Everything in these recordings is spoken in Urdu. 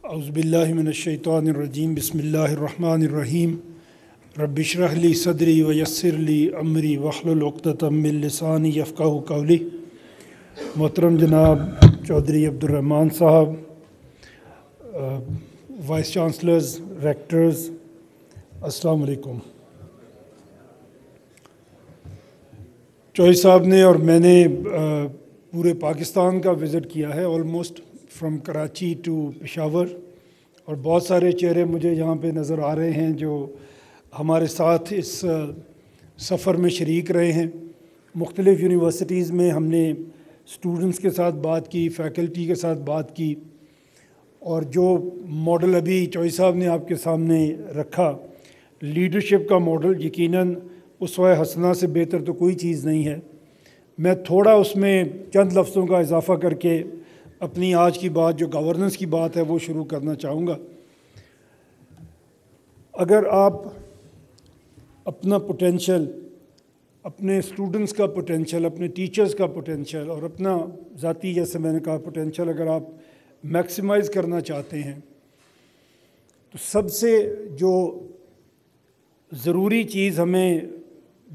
اعوذ باللہ من الشیطان الرجیم بسم اللہ الرحمن الرحیم رب اشرح لی صدری ویسر لی امری واحلل عقدۃ من لسانی یفقہوا قولی۔ محترم جناب چودھری عبدالرحمن صاحب، وائس چانسلرز، ریکٹرز، السلام علیکم۔ چوہی صاحب نے اور میں نے پورے پاکستان کا وزٹ کیا ہے، almost from Karachi to Peshawar, اور بہت سارے چہرے مجھے یہاں پہ نظر آ رہے ہیں جو ہمارے ساتھ اس سفر میں شریک رہے ہیں۔ مختلف یونیورسٹیز میں ہم نے اسٹوڈنٹس کے ساتھ بات کی، فیکلٹی کے ساتھ بات کی، اور جو ماڈل ابھی چوہی صاحب نے آپ کے سامنے رکھا، لیڈرشپ کا ماڈل، یقیناً اسوہ حسنہ سے بہتر تو کوئی چیز نہیں ہے۔ میں تھوڑا اس میں چند لفظوں کا اضافہ کر کے اپنی آج کی بات جو گورننس کی بات ہے وہ شروع کرنا چاہوں گا۔ اگر آپ اپنا پوٹینشل، اپنے اسٹوڈنٹس کا پوٹینشل، اپنے ٹیچرز کا پوٹینشل اور اپنا ذاتی، جیسے میں نے کہا، پوٹینشل اگر آپ میکسیمائز کرنا چاہتے ہیں تو سب سے جو ضروری چیز ہمیں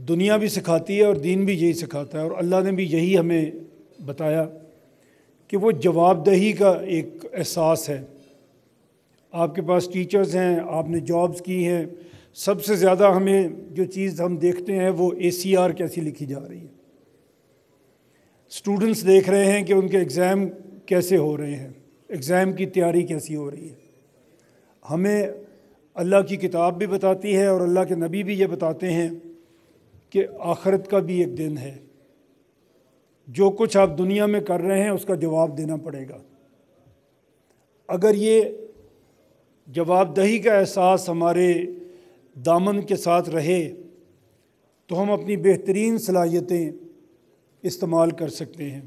دنیا بھی سکھاتی ہے اور دین بھی یہی سکھاتا ہے، اور اللہ نے بھی یہی ہمیں بتایا کہ وہ جواب دہی کا ایک احساس ہے۔ آپ کے پاس ٹیچرز ہیں، آپ نے جابز کی ہیں، سب سے زیادہ ہمیں جو چیز ہم دیکھتے ہیں وہ ACR کیسی لکھی جا رہی ہے۔ اسٹوڈنٹس دیکھ رہے ہیں کہ ان کے ایگزام کیسے ہو رہے ہیں، ایگزام کی تیاری کیسی ہو رہی ہے۔ ہمیں اللہ کی کتاب بھی بتاتی ہے اور اللہ کے نبی بھی یہ بتاتے ہیں کہ آخرت کا بھی ایک دن ہے، جو کچھ آپ دنیا میں کر رہے ہیں اس کا جواب دینا پڑے گا۔ اگر یہ جواب دہی کا احساس ہمارے دامن کے ساتھ رہے تو ہم اپنی بہترین صلاحیتیں استعمال کر سکتے ہیں،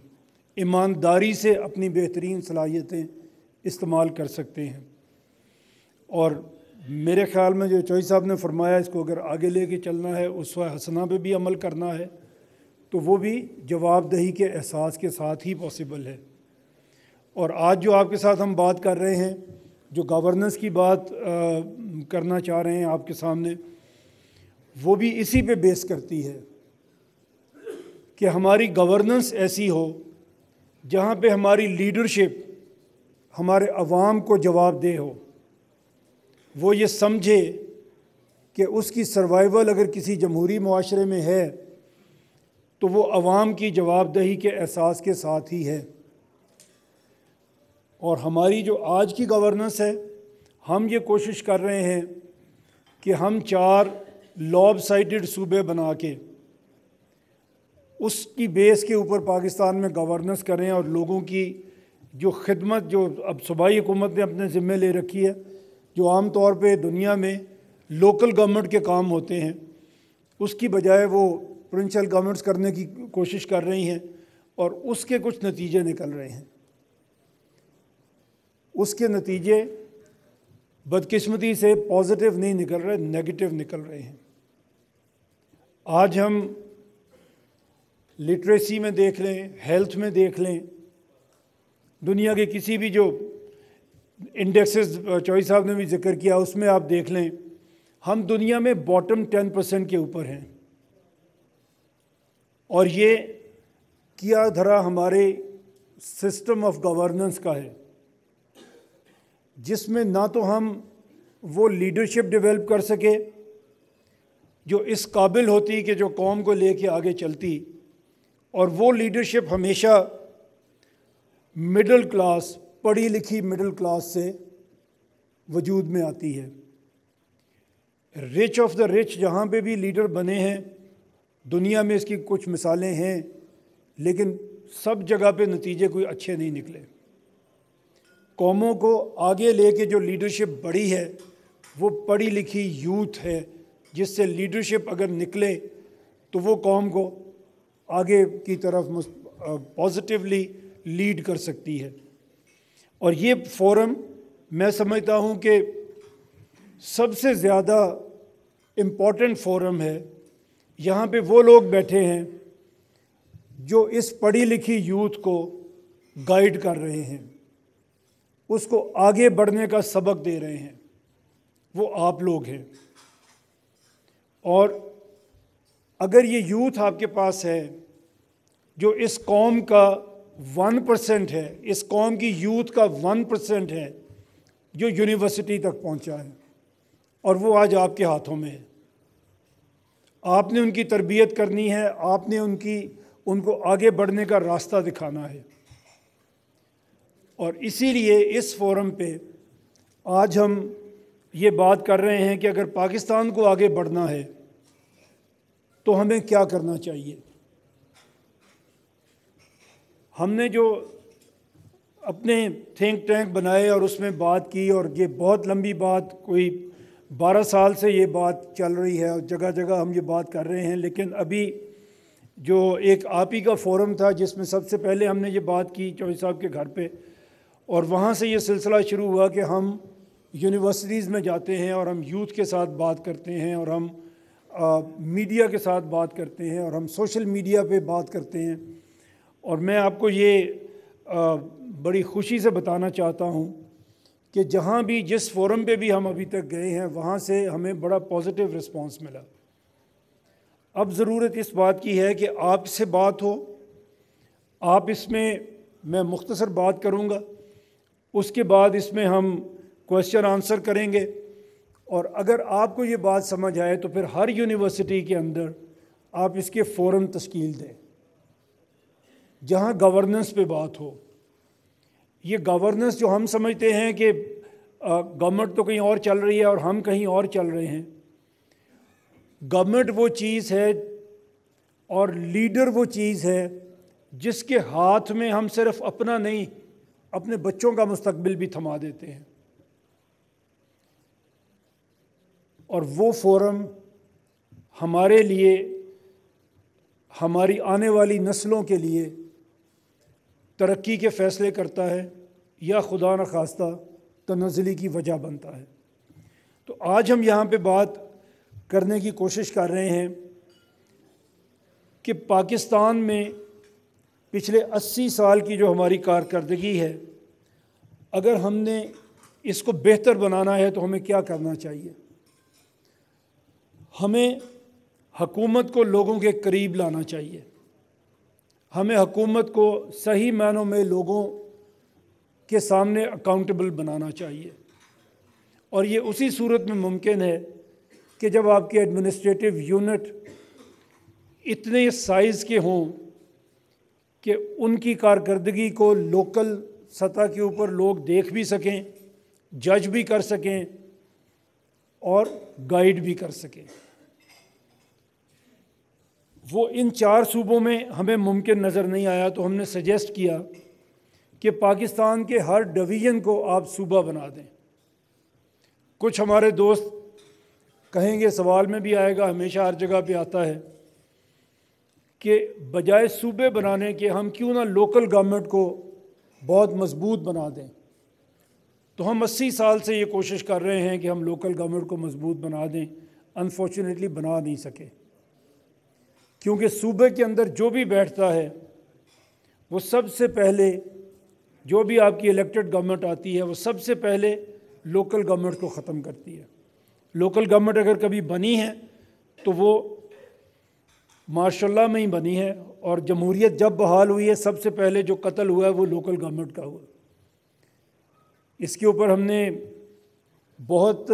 ایمانداری سے اپنی بہترین صلاحیتیں استعمال کر سکتے ہیں۔ اور میرے خیال میں جو چوہی صاحب نے فرمایا، اس کو اگر آگے لے کے چلنا ہے، اسوہ حسنہ پہ بھی عمل کرنا ہے، تو وہ بھی جواب دہی کے احساس کے ساتھ ہی پاسبل ہے۔ اور آج جو آپ کے ساتھ ہم بات کر رہے ہیں، جو گورننس کی بات کرنا چاہ رہے ہیں آپ کے سامنے، وہ بھی اسی پہ بیس کرتی ہے کہ ہماری گورننس ایسی ہو جہاں پہ ہماری لیڈرشپ ہمارے عوام کو جواب دہ ہو، وہ یہ سمجھے کہ اس کی سروائیول اگر کسی جمہوری معاشرے میں ہے تو وہ عوام کی جواب دہی کے احساس کے ساتھ ہی ہے۔ اور ہماری جو آج کی گورننس ہے، ہم یہ کوشش کر رہے ہیں کہ ہم 4 لوب سائٹڈ صوبے بنا کے اس کی بیس کے اوپر پاکستان میں گورننس کریں، اور لوگوں کی جو خدمت جو اب صوبائی حکومت نے اپنے ذمے لے رکھی ہے، جو عام طور پہ دنیا میں لوکل گورنمنٹ کے کام ہوتے ہیں، اس کی بجائے وہ پروونشل گورنمنٹس کرنے کی کوشش کر رہی ہیں، اور اس کے کچھ نتیجے نکل رہے ہیں۔ اس کے نتیجے بدقسمتی سے پازیٹیو نہیں نکل رہے، نیگیٹو نکل رہے ہیں۔ آج ہم لٹریسی میں دیکھ لیں، ہیلتھ میں دیکھ لیں، دنیا کے کسی بھی جو انڈیکسز چوہی صاحب نے بھی ذکر کیا، اس میں آپ دیکھ لیں، ہم دنیا میں باٹم 10% کے اوپر ہیں۔ اور یہ کیا دھرا ہمارے سسٹم آف گورننس کا ہے، جس میں نہ تو ہم وہ لیڈرشپ ڈیولپ کر سکے جو اس قابل ہوتی کہ جو قوم کو لے کے آگے چلتی، اور وہ لیڈرشپ ہمیشہ مڈل کلاس، پڑھی لکھی مڈل کلاس سے وجود میں آتی ہے۔ رچ آف دا رچ جہاں پہ بھی لیڈر بنے ہیں دنیا میں، اس کی کچھ مثالیں ہیں، لیکن سب جگہ پہ نتیجے کوئی اچھے نہیں نکلے۔ قوموں کو آگے لے کے جو لیڈرشپ بڑھی ہے وہ پڑھی لکھی یوتھ ہے، جس سے لیڈرشپ اگر نکلے تو وہ قوم کو آگے کی طرف پازیٹیولی لیڈ کر سکتی ہے۔ اور یہ فورم میں سمجھتا ہوں کہ سب سے زیادہ امپورٹنٹ فورم ہے۔ یہاں پہ وہ لوگ بیٹھے ہیں جو اس پڑھی لکھی یوتھ کو گائیڈ کر رہے ہیں، اس کو آگے بڑھنے کا سبق دے رہے ہیں وہ آپ لوگ ہیں۔ اور اگر یہ یوتھ آپ کے پاس ہے جو اس قوم کا 1% ہے، اس قوم کی یوتھ کا 1% ہے جو یونیورسٹی تک پہنچا ہے، اور وہ آج آپ کے ہاتھوں میں ہے۔ آپ نے ان کی تربیت کرنی ہے، آپ نے ان کو آگے بڑھنے کا راستہ دکھانا ہے۔ اور اسی لیے اس فورم پہ آج ہم یہ بات کر رہے ہیں کہ اگر پاکستان کو آگے بڑھنا ہے تو ہمیں کیا کرنا چاہیے۔ ہم نے جو اپنے تھنک ٹینک بنائے اور اس میں بات کی، اور یہ بہت لمبی بات، کوئی 12 سال سے یہ بات چل رہی ہے اور جگہ جگہ ہم یہ بات کر رہے ہیں، لیکن ابھی جو ایک آپ ہی کا فورم تھا جس میں سب سے پہلے ہم نے یہ بات کی چوہدری صاحب کے گھر پہ، اور وہاں سے یہ سلسلہ شروع ہوا کہ ہم یونیورسٹیز میں جاتے ہیں اور ہم یوتھ کے ساتھ بات کرتے ہیں، اور ہم میڈیا کے ساتھ بات کرتے ہیں، اور ہم سوشل میڈیا پہ بات کرتے ہیں۔ اور میں آپ کو یہ بڑی خوشی سے بتانا چاہتا ہوں کہ جہاں بھی جس فورم پہ بھی ہم ابھی تک گئے ہیں وہاں سے ہمیں بڑا پازیٹیو رسپانس ملا۔ اب ضرورت اس بات کی ہے کہ آپ سے بات ہو، آپ اس میں مختصر بات کروں گا، اس کے بعد اس میں ہم کویسچن آنسر کریں گے، اور اگر آپ کو یہ بات سمجھ آئے تو پھر ہر یونیورسٹی کے اندر آپ اس کے فورم تشکیل دیں جہاں گورننس پہ بات ہو۔ یہ گورننس جو ہم سمجھتے ہیں کہ گورنمنٹ تو کہیں اور چل رہی ہے اور ہم کہیں اور چل رہے ہیں، گورنمنٹ وہ چیز ہے اور لیڈر وہ چیز ہے جس کے ہاتھ میں ہم صرف اپنا نہیں، اپنے بچوں کا مستقبل بھی تھما دیتے ہیں۔ اور وہ فورم ہمارے لیے، ہماری آنے والی نسلوں کے لیے ترقی کے فیصلے کرتا ہے یا خدا نخواستہ تنزلی کی وجہ بنتا ہے۔ تو آج ہم یہاں پہ بات کرنے کی کوشش کر رہے ہیں کہ پاکستان میں پچھلے 80 سال کی جو ہماری کارکردگی ہے، اگر ہم نے اس کو بہتر بنانا ہے تو ہمیں کیا کرنا چاہیے۔ ہمیں حکومت کو لوگوں کے قریب لانا چاہیے، ہمیں حکومت کو صحیح معنوں میں لوگوں کے سامنے اکاؤنٹیبل بنانا چاہیے، اور یہ اسی صورت میں ممکن ہے کہ جب آپ کے ایڈمنسٹریٹو یونٹ اتنے سائز کے ہوں کہ ان کی کارکردگی کو لوکل سطح کے اوپر لوگ دیکھ بھی سکیں، جج بھی کر سکیں اور گائیڈ بھی کر سکیں۔ وہ ان 4 صوبوں میں ہمیں ممکن نظر نہیں آیا، تو ہم نے سجیسٹ کیا کہ پاکستان کے ہر ڈویژن کو آپ صوبہ بنا دیں۔ کچھ ہمارے دوست کہیں گے، سوال میں بھی آئے گا، ہمیشہ ہر جگہ پہ آتا ہے کہ بجائے صوبے بنانے کے ہم کیوں نہ لوکل گورنمنٹ کو بہت مضبوط بنا دیں۔ تو ہم 80 سال سے یہ کوشش کر رہے ہیں کہ ہم لوکل گورنمنٹ کو مضبوط بنا دیں، انفارچونیٹلی بنا نہیں سکے، کیونکہ صوبے کے اندر جو بھی بیٹھتا ہے وہ سب سے پہلے، جو بھی آپ کی الیکٹڈ گورنمنٹ آتی ہے وہ سب سے پہلے لوکل گورنمنٹ کو ختم کرتی ہے۔ لوکل گورنمنٹ اگر کبھی بنی ہے تو وہ ماشاء اللہ میں ہی بنی ہے، اور جمہوریت جب بحال ہوئی ہے سب سے پہلے جو قتل ہوا ہے وہ لوکل گورنمنٹ کا ہوا۔ اس کے اوپر ہم نے بہت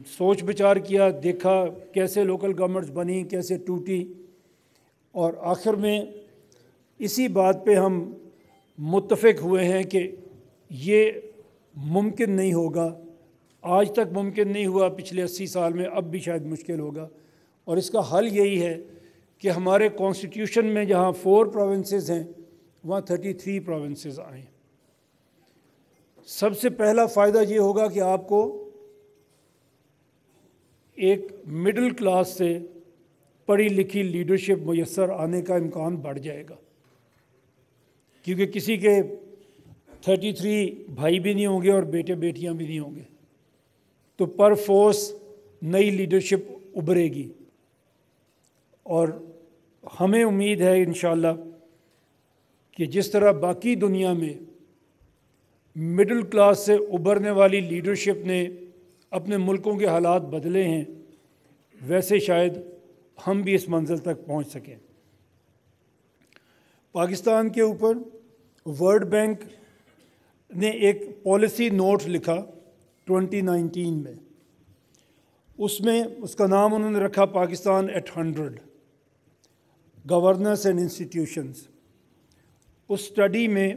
سوچ بچار کیا، دیکھا کیسے لوکل گورنمنٹس بنی، کیسے ٹوٹی، اور آخر میں اسی بات پہ ہم متفق ہوئے ہیں کہ یہ ممکن نہیں ہوگا، آج تک ممکن نہیں ہوا، پچھلے 80 سال میں، اب بھی شاید مشکل ہوگا۔ اور اس کا حل یہی ہے کہ ہمارے کانسٹیٹیوشن میں جہاں 4 پروونسز ہیں وہاں 33 پروونسز آئیں۔ سب سے پہلا فائدہ یہ ہوگا کہ آپ کو ایک مڈل کلاس سے پڑھی لکھی لیڈرشپ میسر آنے کا امکان بڑھ جائے گا، کیونکہ کسی کے 33 بھائی بھی نہیں ہوں گے اور بیٹے بیٹیاں بھی نہیں ہوں گے، تو پر فورس نئی لیڈرشپ ابھرے گی۔ اور ہمیں امید ہے انشاءاللہ کہ جس طرح باقی دنیا میں مڈل کلاس سے ابھرنے والی لیڈرشپ نے اپنے ملکوں کے حالات بدلے ہیں، ویسے شاید ہم بھی اس منزل تک پہنچ سکیں۔ پاکستان کے اوپر ورلڈ بینک نے ایک پالیسی نوٹ لکھا 2019 میں، اس کا نام انہوں نے رکھا Pakistan at 100 governance and institutions. اس سٹڈی میں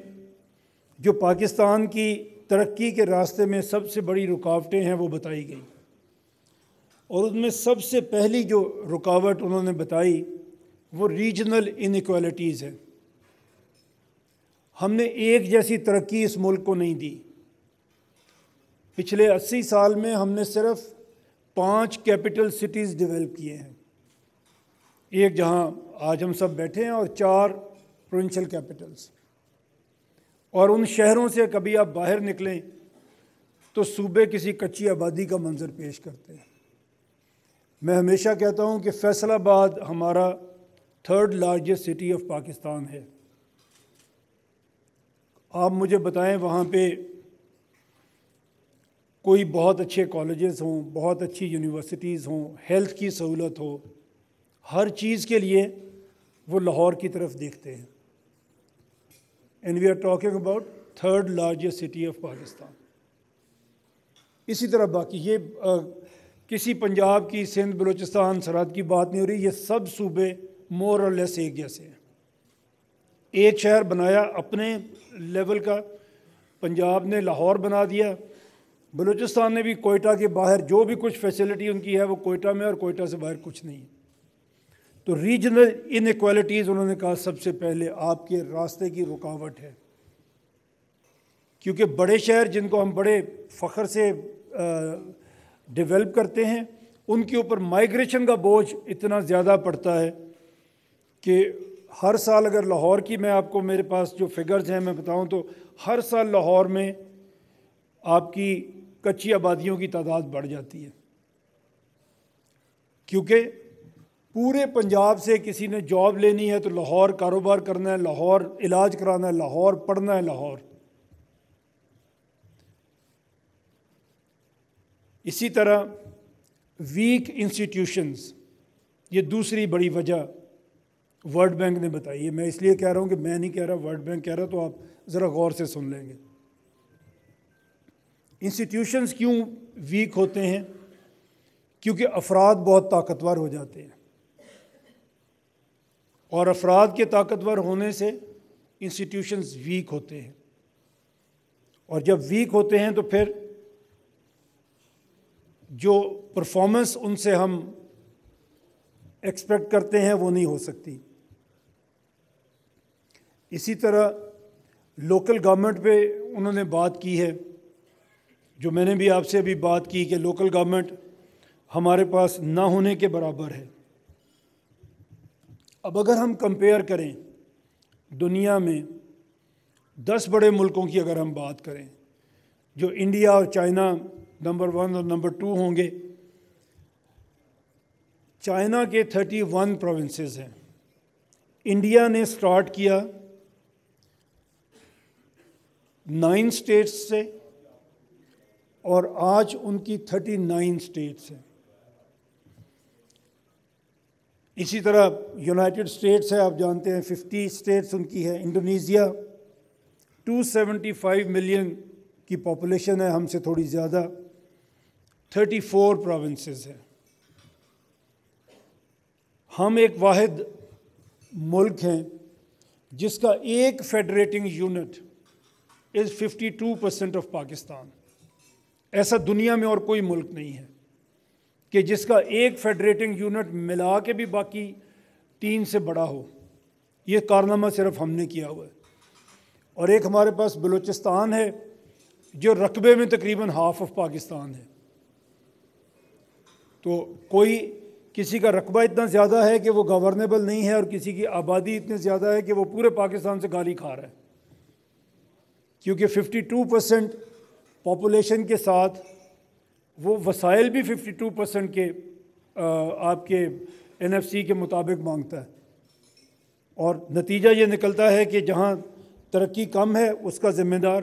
جو پاکستان کی ترقی کے راستے میں سب سے بڑی رکاوٹیں ہیں وہ بتائی گئی، اور ان میں سب سے پہلی جو رکاوٹ انہوں نے بتائی وہ ریجنل انیکوالٹیز ہے۔ ہم نے ایک جیسی ترقی اس ملک کو نہیں دی۔ پچھلے 80 سال میں ہم نے صرف 5 کیپٹل سٹیز ڈیولپ کیے ہیں، ایک جہاں آج ہم سب بیٹھے ہیں اور 4 پروونشل کیپٹلز، اور ان شہروں سے کبھی آپ باہر نکلیں تو صوبے کسی کچی آبادی کا منظر پیش کرتے ہیں۔ میں ہمیشہ کہتا ہوں کہ فیصل آباد ہمارا 3rd largest city of Pakistan ہے۔ آپ مجھے بتائیں وہاں پہ کوئی بہت اچھے کالجز ہوں، بہت اچھی یونیورسٹیز ہوں، ہیلتھ کی سہولت ہو، ہر چیز کے لیے وہ لاہور کی طرف دیکھتے ہیں۔ And we are talking about 3rd largest city of Pakistan. اسی طرح باقی یہ کسی پنجاب کی، سندھ بلوچستان سرحد کی بات نہیں ہو رہی، یہ سب صوبے مور اور لیس ایک جیسے ہیں۔ ایک شہر بنایا اپنے لیول کا، پنجاب نے لاہور بنا دیا، بلوچستان نے بھی کوئٹہ کے باہر جو بھی کچھ فیسلٹی ان کی ہے وہ کوئٹہ میں، اور کوئٹہ سے باہر کچھ نہیں۔ تو ریجنل انیکوالٹیز انہوں نے کہا سب سے پہلے آپ کے راستے کی رکاوٹ ہے، کیونکہ بڑے شہر جن کو ہم بڑے فخر سے ڈیولپ کرتے ہیں، ان کے اوپر مائیگریشن کا بوجھ اتنا زیادہ پڑتا ہے کہ ہر سال اگر لاہور کی میں آپ کو، میرے پاس جو فگرز ہیں میں بتاؤں تو ہر سال لاہور میں آپ کی کچی آبادیوں کی تعداد بڑھ جاتی ہے، کیونکہ پورے پنجاب سے کسی نے جاب لینی ہے تو لاہور کاروبار کرنا ہے، لاہور علاج کرانا ہے، لاہور پڑھنا ہے، لاہور۔ اسی طرح ویک انسٹیٹیوشنز، یہ دوسری بڑی وجہ ورلڈ بینک نے بتائی ہے۔ میں اس لیے کہہ رہا ہوں کہ میں نہیں کہہ رہا، ورلڈ بینک کہہ رہا، تو آپ ذرا غور سے سن لیں گے۔ انسٹیٹیوشنز کیوں ویک ہوتے ہیں؟ کیونکہ افراد بہت طاقتور ہو جاتے ہیں، اور افراد کے طاقتور ہونے سے انسٹیٹیوشنز ویک ہوتے ہیں، اور جب ویک ہوتے ہیں تو پھر جو پرفارمنس ان سے ہم ایکسپیکٹ کرتے ہیں وہ نہیں ہو سکتی۔ اسی طرح لوکل گورنمنٹ پہ انہوں نے بات کی ہے، جو میں نے بھی آپ سے ابھی بات کی کہ لوکل گورنمنٹ ہمارے پاس نہ ہونے کے برابر ہے۔ اب اگر ہم کمپیئر کریں دنیا میں 10 بڑے ملکوں کی، اگر ہم بات کریں جو انڈیا اور چائنا نمبر 1 اور نمبر 2 ہوں گے، چائنا کے 31 پروونسز ہیں، انڈیا نے سٹارٹ کیا 9 اسٹیٹس سے، اور آج ان کی 39 اسٹیٹس ہیں۔ اسی طرح یونائٹڈ اسٹیٹس ہے، آپ جانتے ہیں 50 اسٹیٹس ان کی ہے۔ انڈونیزیا 275 ملین کی پاپولیشن ہے، ہم سے تھوڑی زیادہ، 34 پروونسز ہیں۔ ہم ایک واحد ملک ہیں جس کا ایک federating unit is 52% of Pakistan. ایسا دنیا میں اور کوئی ملک نہیں ہے کہ جس کا ایک فیڈریٹنگ یونٹ ملا کے بھی باقی 3 سے بڑا ہو۔ یہ کارنامہ صرف ہم نے کیا ہوا ہے۔ اور ایک ہمارے پاس بلوچستان ہے جو رقبے میں تقریباً ہاف آف پاکستان ہے۔ تو کوئی کسی کا رقبہ اتنا زیادہ ہے کہ وہ گورنیبل نہیں ہے، اور کسی کی آبادی اتنی زیادہ ہے کہ وہ پورے پاکستان سے گالی کھا رہا ہے، کیونکہ 52% پاپولیشن کے ساتھ وہ وسائل بھی 52% کے آپ کے NFC کے مطابق مانگتا ہے، اور نتیجہ یہ نکلتا ہے کہ جہاں ترقی کم ہے اس کا ذمہ دار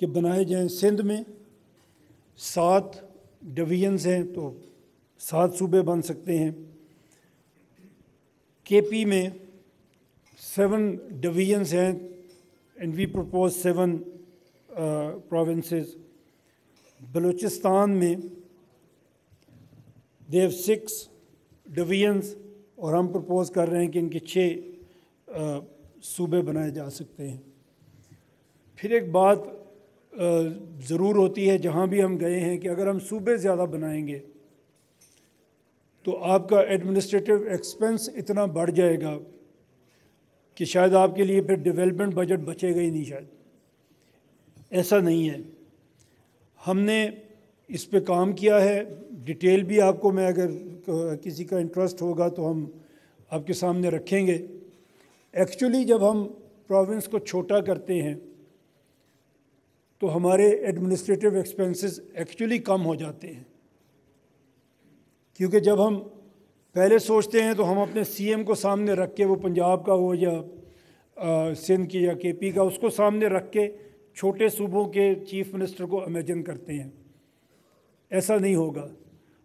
کہ بنائے جائیں۔ سندھ میں 7 ڈویژنز ہیں تو 7 صوبے بن سکتے ہیں۔ کے پی میں 7 ڈویژنز ہیں and we propose 7 provinces. Balochistan میں دے ہیو 6 ڈویژنز اور ہم پرپوز کر رہے ہیں کہ ان کے 6 صوبے بنائے جا سکتے ہیں۔ پھر ایک بات ضرور ہوتی ہے جہاں بھی ہم گئے ہیں کہ اگر ہم صوبے زیادہ بنائیں گے تو آپ کا ایڈمنسٹریٹو ایکسپنس اتنا بڑھ جائے گا کہ شاید آپ کے لیے پھر ڈیولپمنٹ بجٹ بچے گا ہی نہیں شاید۔ ایسا نہیں ہے، ہم نے اس پہ کام کیا ہے، ڈیٹیل بھی آپ کو میں اگر کسی کا انٹرسٹ ہوگا تو ہم آپ کے سامنے رکھیں گے۔ ایکچولی جب ہم پروونس کو چھوٹا کرتے ہیں تو ہمارے ایڈمنسٹریٹو ایکسپنسز ایکچولی کم ہو جاتے ہیں، کیونکہ جب ہم پہلے سوچتے ہیں تو ہم اپنے سی ایم کو سامنے رکھ کے، وہ پنجاب کا ہو یا سندھ کی یا کے پی کا، اس کو سامنے رکھ کے چھوٹے صوبوں کے چیف منسٹر کو امیجن کرتے ہیں۔ ایسا نہیں ہوگا،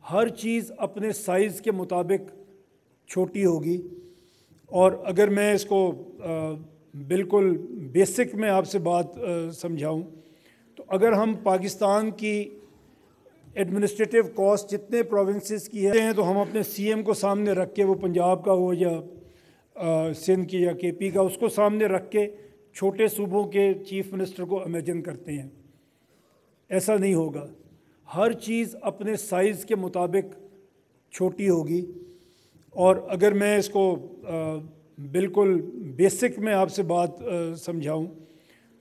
ہر چیز اپنے سائز کے مطابق چھوٹی ہوگی۔ اور اگر میں اس کو بالکل بیسک میں آپ سے بات سمجھاؤں تو اگر ہم پاکستان کی ایڈمنسٹریٹو کاسٹ جتنے پروونسز کی ہیں تو ہم اپنے سی ایم کو سامنے رکھ کے، وہ پنجاب کا ہو یا سندھ کی یا کے پی کا، اس کو سامنے رکھ کے چھوٹے صوبوں کے چیف منسٹر کو امیجن کرتے ہیں۔ ایسا نہیں ہوگا، ہر چیز اپنے سائز کے مطابق چھوٹی ہوگی۔ اور اگر میں اس کو بالکل بیسک میں آپ سے بات سمجھاؤں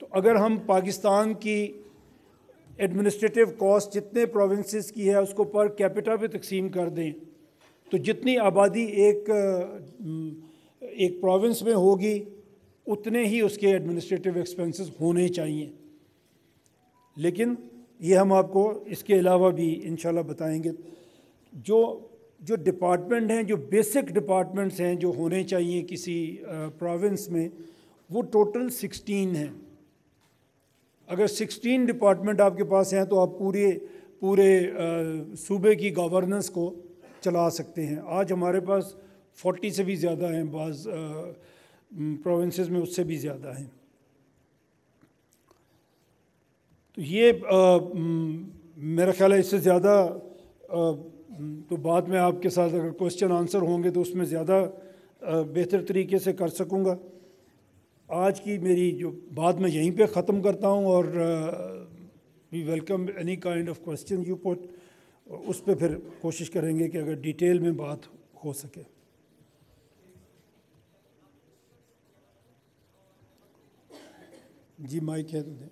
تو اگر ہم پاکستان کی ایڈمنسٹریٹو کاسٹ جتنے پروونسز کی ہے اس کو پر کیپٹا پہ تقسیم کر دیں تو جتنی آبادی ایک پروونس میں ہوگی اتنے ہی اس کے ایڈمنسٹریٹو ایکسپنسز ہونے چاہیے۔ لیکن یہ ہم آپ کو اس کے علاوہ بھی انشاءاللہ بتائیں گے۔ جو ڈپارٹمنٹ ہیں، جو بیسک ڈپارٹمنٹس ہیں جو ہونے چاہیے کسی پروونس میں، وہ ٹوٹل 16 ہیں۔ اگر 16 ڈپارٹمنٹ آپ کے پاس ہیں تو آپ پورے صوبے کی گورننس کو چلا سکتے ہیں۔ آج ہمارے پاس 40 سے بھی زیادہ ہیں، بعض پروونسز میں اس سے بھی زیادہ ہیں۔ تو یہ میرا خیال ہے اس سے زیادہ تو بعد میں آپ کے ساتھ اگر کوسچن آنسر ہوں گے تو اس میں زیادہ بہتر طریقے سے کر سکوں گا۔ آج کی میری جو بات میں یہیں پہ ختم کرتا ہوں، اور we welcome any kind of question you put, اس پہ پھر کوشش کریں گے کہ اگر ڈیٹیل میں بات ہو سکے۔ جی مائک ہے تو دیں۔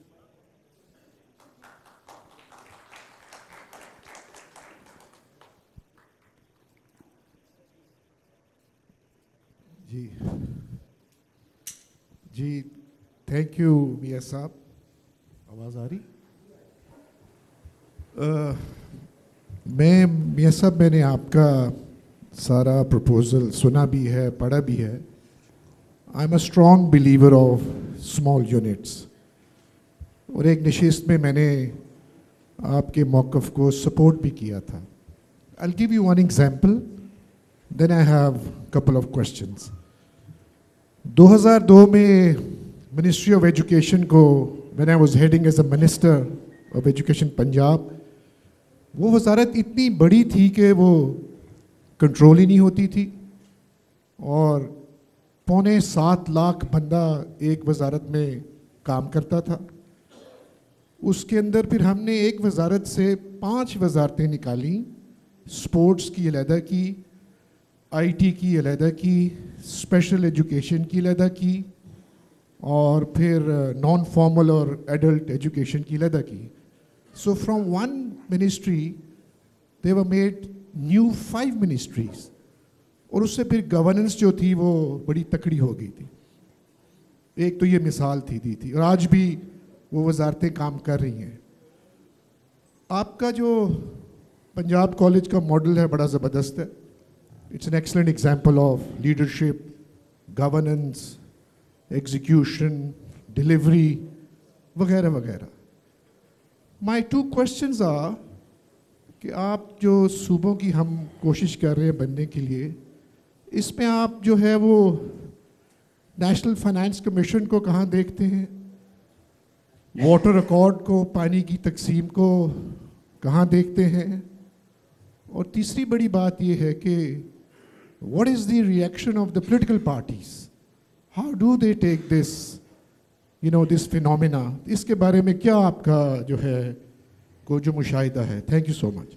جی تھینک یو میاں صاحب۔ آواز آ رہی؟ میں میاں صاحب، میں نے آپ کا سارا پروپوزل سنا بھی ہے، پڑھا بھی ہے۔ I am a strong believer of small units, اور ایک نشست میں میں نے آپ کے موقف کو سپورٹ بھی کیا تھا۔ I'll give you one example, then I have a couple of questions. 2002 میں منسٹری آف ایجوکیشن کو when I was heading as a minister of education Punjab, وہ وزارت اتنی بڑی تھی کہ وہ کنٹرول ہی نہیں ہوتی تھی، اور 6.25 لاکھ بندہ ایک وزارت میں کام کرتا تھا۔ اس کے اندر پھر ہم نے ایک وزارت سے 5 وزارتیں نکالیں، اسپورٹس کی علیحدہ کی، آئی ٹی کی علیحدہ کی، اسپیشل ایجوکیشن کی علیحدہ کی، اور پھر نان فارمل اور ایڈلٹ ایجوکیشن کی علیحدہ کی۔ So from one ministry they were made new 5 ministries, اور اس سے پھر گورننس جو تھی وہ بڑی تکڑی ہو گئی تھی۔ ایک تو یہ مثال دی تھی، اور آج بھی وہ وزارتیں کام کر رہی ہیں۔ آپ کا جو پنجاب کالج کا ماڈل ہے بڑا زبردست ہے۔ It's an excellent example of leadership, governance, execution, delivery وغیرہ وغیرہ۔ My two questions are کہ آپ جو صوبوں کی ہم کوشش کر رہے ہیں بننے کے لیے، اس میں آپ جو ہے وہ نیشنل فائنانس کمیشن کو کہاں دیکھتے ہیں، واٹر ریکارڈ کو، پانی کی تقسیم کو کہاں دیکھتے ہیں، اور تیسری بڑی بات یہ ہے کہ what is the reaction of the political parties, how do they take this this phenomena, اس کے بارے میں کیا آپ کا جو ہے کو جو مشاہدہ ہے؟ تھینک یو سو مچ.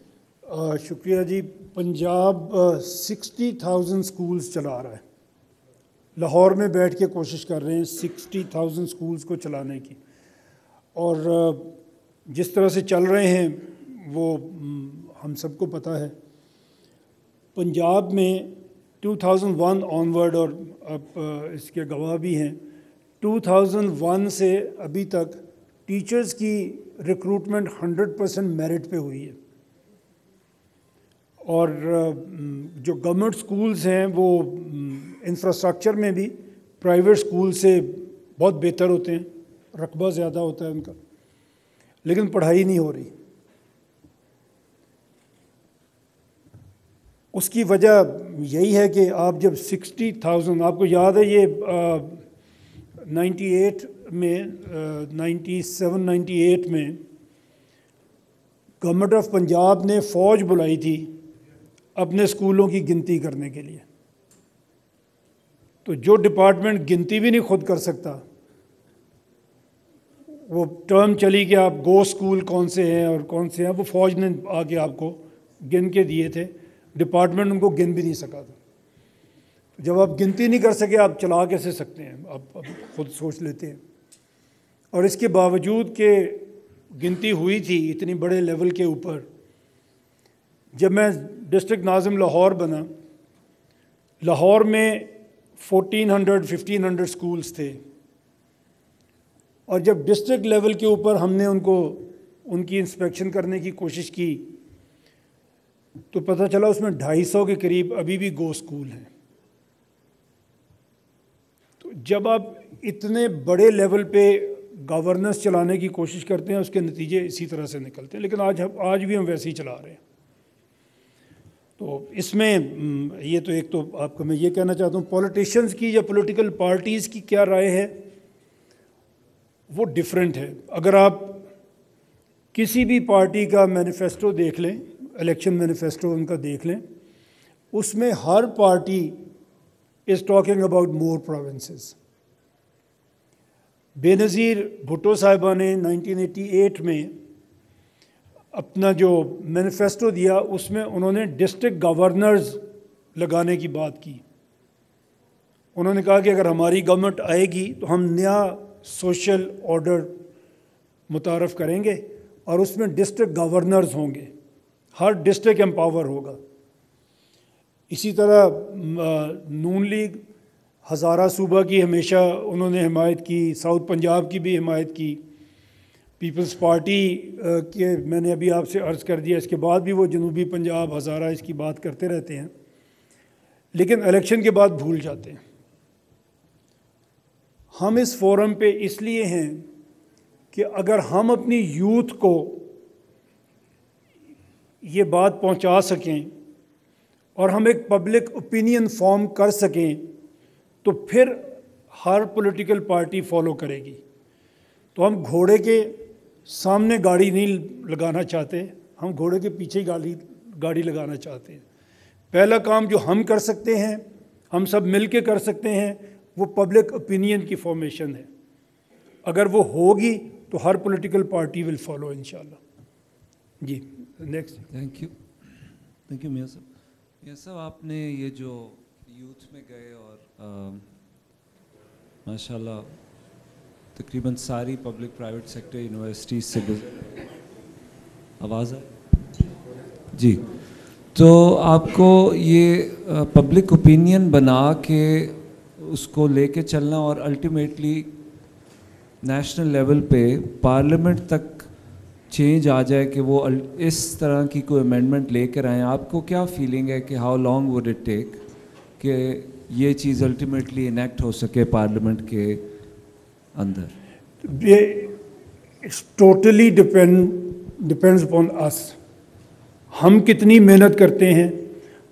شکریہ جی. پنجاب 60,000 اسکولز چلا رہا ہے. لاہور میں بیٹھ کے کوشش کر رہے ہیں 60,000 اسکولز کو چلانے کی، اور جس طرح سے چل رہے ہیں وہ ہم سب کو پتہ ہے. پنجاب میں 2001 آنورڈ، اور اب اس کے گواہ بھی ہیں، 2001 سے ابھی تک ٹیچرز کی ریکروٹمنٹ 100% میرٹ پہ ہوئی ہے، اور جو گورنمنٹ سکولز ہیں وہ انفراسٹرکچر میں بھی پرائیویٹ سکول سے بہت بہتر ہوتے ہیں، رقبہ زیادہ ہوتا ہے ان کا، لیکن پڑھائی نہیں ہو رہی. اس کی وجہ یہی ہے کہ آپ جب 60,000، آپ کو یاد ہے یہ 98 میں 97-98 میں گورنمنٹ آف پنجاب نے فوج بلائی تھی اپنے اسکولوں کی گنتی کرنے کے لیے. تو جو ڈپارٹمنٹ گنتی بھی نہیں خود کر سکتا، وہ ٹرم چلی کہ آپ گو اسکول کون سے ہیں اور کون سے ہیں، وہ فوج نے آ کے آپ کو گن کے دیے تھے. ڈپارٹمنٹ ان کو گن بھی نہیں سکا تھا. جب آپ گنتی نہیں کر سکے، آپ چلا کیسے سکتے ہیں؟ آپ خود سوچ لیتے ہیں. اور اس کے باوجود کہ گنتی ہوئی تھی اتنی بڑے لیول کے اوپر، جب میں ڈسٹرکٹ ناظم لاہور بنا، لاہور میں 1400-1500 سکولز تھے، اور جب ڈسٹرکٹ لیول کے اوپر ہم نے ان کی انسپیکشن کرنے کی کوشش کی تو پتہ چلا اس میں 250 کے قریب ابھی بھی گو اسکول ہیں. تو جب آپ اتنے بڑے لیول پہ گورننس چلانے کی کوشش کرتے ہیں، اس کے نتیجے اسی طرح سے نکلتے ہیں. لیکن آج بھی ہم ویسے ہی چلا رہے ہیں. تو اس میں یہ تو ایک تو آپ کو میں یہ کہنا چاہتا ہوں، پولیٹیشنز کی یا پولیٹیکل پارٹیز کی کیا رائے ہے وہ ڈیفرنٹ ہے. اگر آپ کسی بھی پارٹی کا مینیفیسٹو دیکھ لیں، الیکشن مینیفیسٹو ان کا دیکھ لیں، اس میں ہر party is talking about more provinces. Benazir Bhutto صاحبہ نے 1988 میں اپنا جو مینیفیسٹو دیا، اس میں انہوں نے ڈسٹرکٹ گورنرز لگانے کی بات کی. انہوں نے کہا کہ اگر ہماری گورنمنٹ آئے گی تو ہم نیا سوشل آرڈر متعارف کریں گے، اور اس میں ڈسٹرکٹ گورنرز ہوں گے، ہر ڈسٹرکٹ امپاور ہوگا. اسی طرح نون لیگ ہزارہ صوبہ کی ہمیشہ انہوں نے حمایت کی، ساؤتھ پنجاب کی بھی حمایت کی. پیپلز پارٹی کے میں نے ابھی آپ سے عرض کر دیا، اس کے بعد بھی وہ جنوبی پنجاب ہزارہ اس کی بات کرتے رہتے ہیں، لیکن الیکشن کے بعد بھول جاتے ہیں. ہم اس فورم پہ اس لیے ہیں کہ اگر ہم اپنی یوتھ کو یہ بات پہنچا سکیں اور ہم ایک پبلک اوپینین فارم کر سکیں تو پھر ہر پولیٹیکل پارٹی فالو کرے گی. تو ہم گھوڑے کے سامنے گاڑی نہیں لگانا چاہتے، ہم گھوڑے کے پیچھے گاڑی لگانا چاہتے ہیں. پہلا کام جو ہم کر سکتے ہیں، ہم سب مل کے کر سکتے ہیں، وہ پبلک اوپینین کی فارمیشن ہے. اگر وہ ہوگی تو ہر پولیٹیکل پارٹی ول فالو انشاءاللہ. جی نیکسٹ. تھینک یو میاں صاحب. میاں صاحب آپ نے یہ جو یوتھ میں گئے اور ماشاء اللہ تقریباً ساری پبلک پرائیویٹ سیکٹر یونیورسٹیز سے آواز ہے جی، تو آپ کو یہ پبلک اوپینین بنا کے اس کو لے کے چلنا اور الٹیمیٹلی نیشنل لیول پہ پارلیمنٹ تک چینج آ جائے کہ وہ اس طرح کی کوئی امینڈمنٹ لے کر آئیں، آپ کو کیا فیلنگ ہے کہ how long would it take کہ یہ چیز الٹیمیٹلی انیکٹ ہو سکے پارلیمنٹ کے اندر؟ It's totally depend depends upon us. ہم کتنی محنت کرتے ہیں.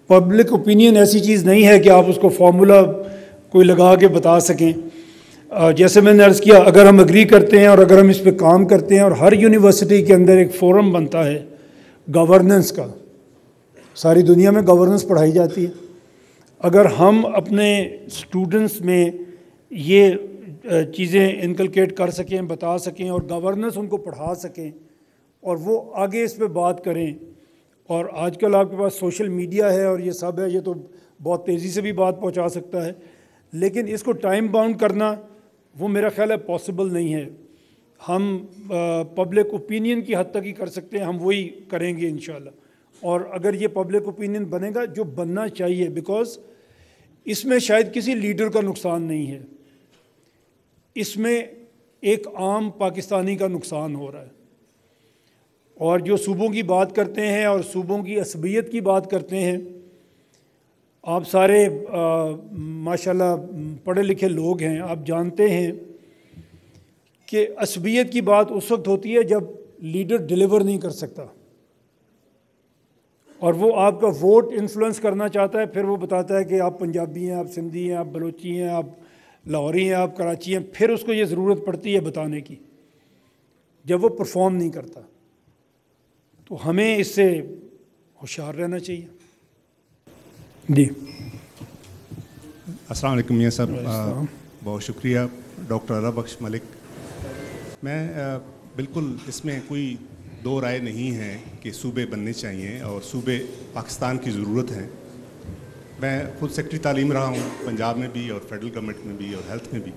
پبلک اوپینین ایسی چیز نہیں ہے کہ آپ اس کو فارمولا کوئی لگا کے بتا سکیں. جیسے میں نے عرض کیا, اگر ہم اگری کرتے ہیں اور اگر ہم اس پہ کام کرتے ہیں, اور ہر یونیورسٹی کے اندر ایک فورم بنتا ہے گورننس کا, ساری دنیا میں گورننس پڑھائی جاتی ہے, اگر ہم اپنے اسٹوڈنٹس میں یہ چیزیں انکلکیٹ کر سکیں, بتا سکیں, اور گورننس ان کو پڑھا سکیں, اور وہ آگے اس پہ بات کریں. اور آج کل آپ کے پاس سوشل میڈیا ہے اور یہ سب ہے, یہ تو بہت تیزی سے بھی بات پہنچا سکتا ہے, لیکن اس کو ٹائم باؤنڈ کرنا وہ میرا خیال ہے پاسبل نہیں ہے. ہم پبلک اوپینین کی حد تک ہی کر سکتے ہیں, ہم وہی کریں گے انشاءاللہ. اور اگر یہ پبلک اوپینین بنے گا جو بننا چاہیے, بیکاز اس میں شاید کسی لیڈر کا نقصان نہیں ہے, اس میں ایک عام پاکستانی کا نقصان ہو رہا ہے. اور جو صوبوں کی بات کرتے ہیں اور صوبوں کی عصبیت کی بات کرتے ہیں, آپ سارے ماشاءاللہ پڑھے لکھے لوگ ہیں, آپ جانتے ہیں کہ عصبیت کی بات اس وقت ہوتی ہے جب لیڈر ڈیلیور نہیں کر سکتا, اور وہ آپ کا ووٹ انفلوئنس کرنا چاہتا ہے. پھر وہ بتاتا ہے کہ آپ پنجابی ہیں, آپ سندھی ہیں, آپ بلوچی ہیں, آپ لاہوری ہیں, آپ کراچی ہیں. پھر اس کو یہ ضرورت پڑتی ہے بتانے کی جب وہ پرفارم نہیں کرتا. تو ہمیں اس سے ہوشیار رہنا چاہیے. جی السلام علیکم میاں صاحب, بہت شکریہ ڈاکٹر عرب بخش ملک. میں بالکل اس میں کوئی دو رائے نہیں ہے کہ صوبے بننے چاہیے اور صوبے پاکستان کی ضرورت ہیں. میں خود سیکٹری تعلیم رہا ہوں پنجاب میں بھی اور فیڈرل گورنمنٹ میں بھی اور ہیلتھ میں بھی,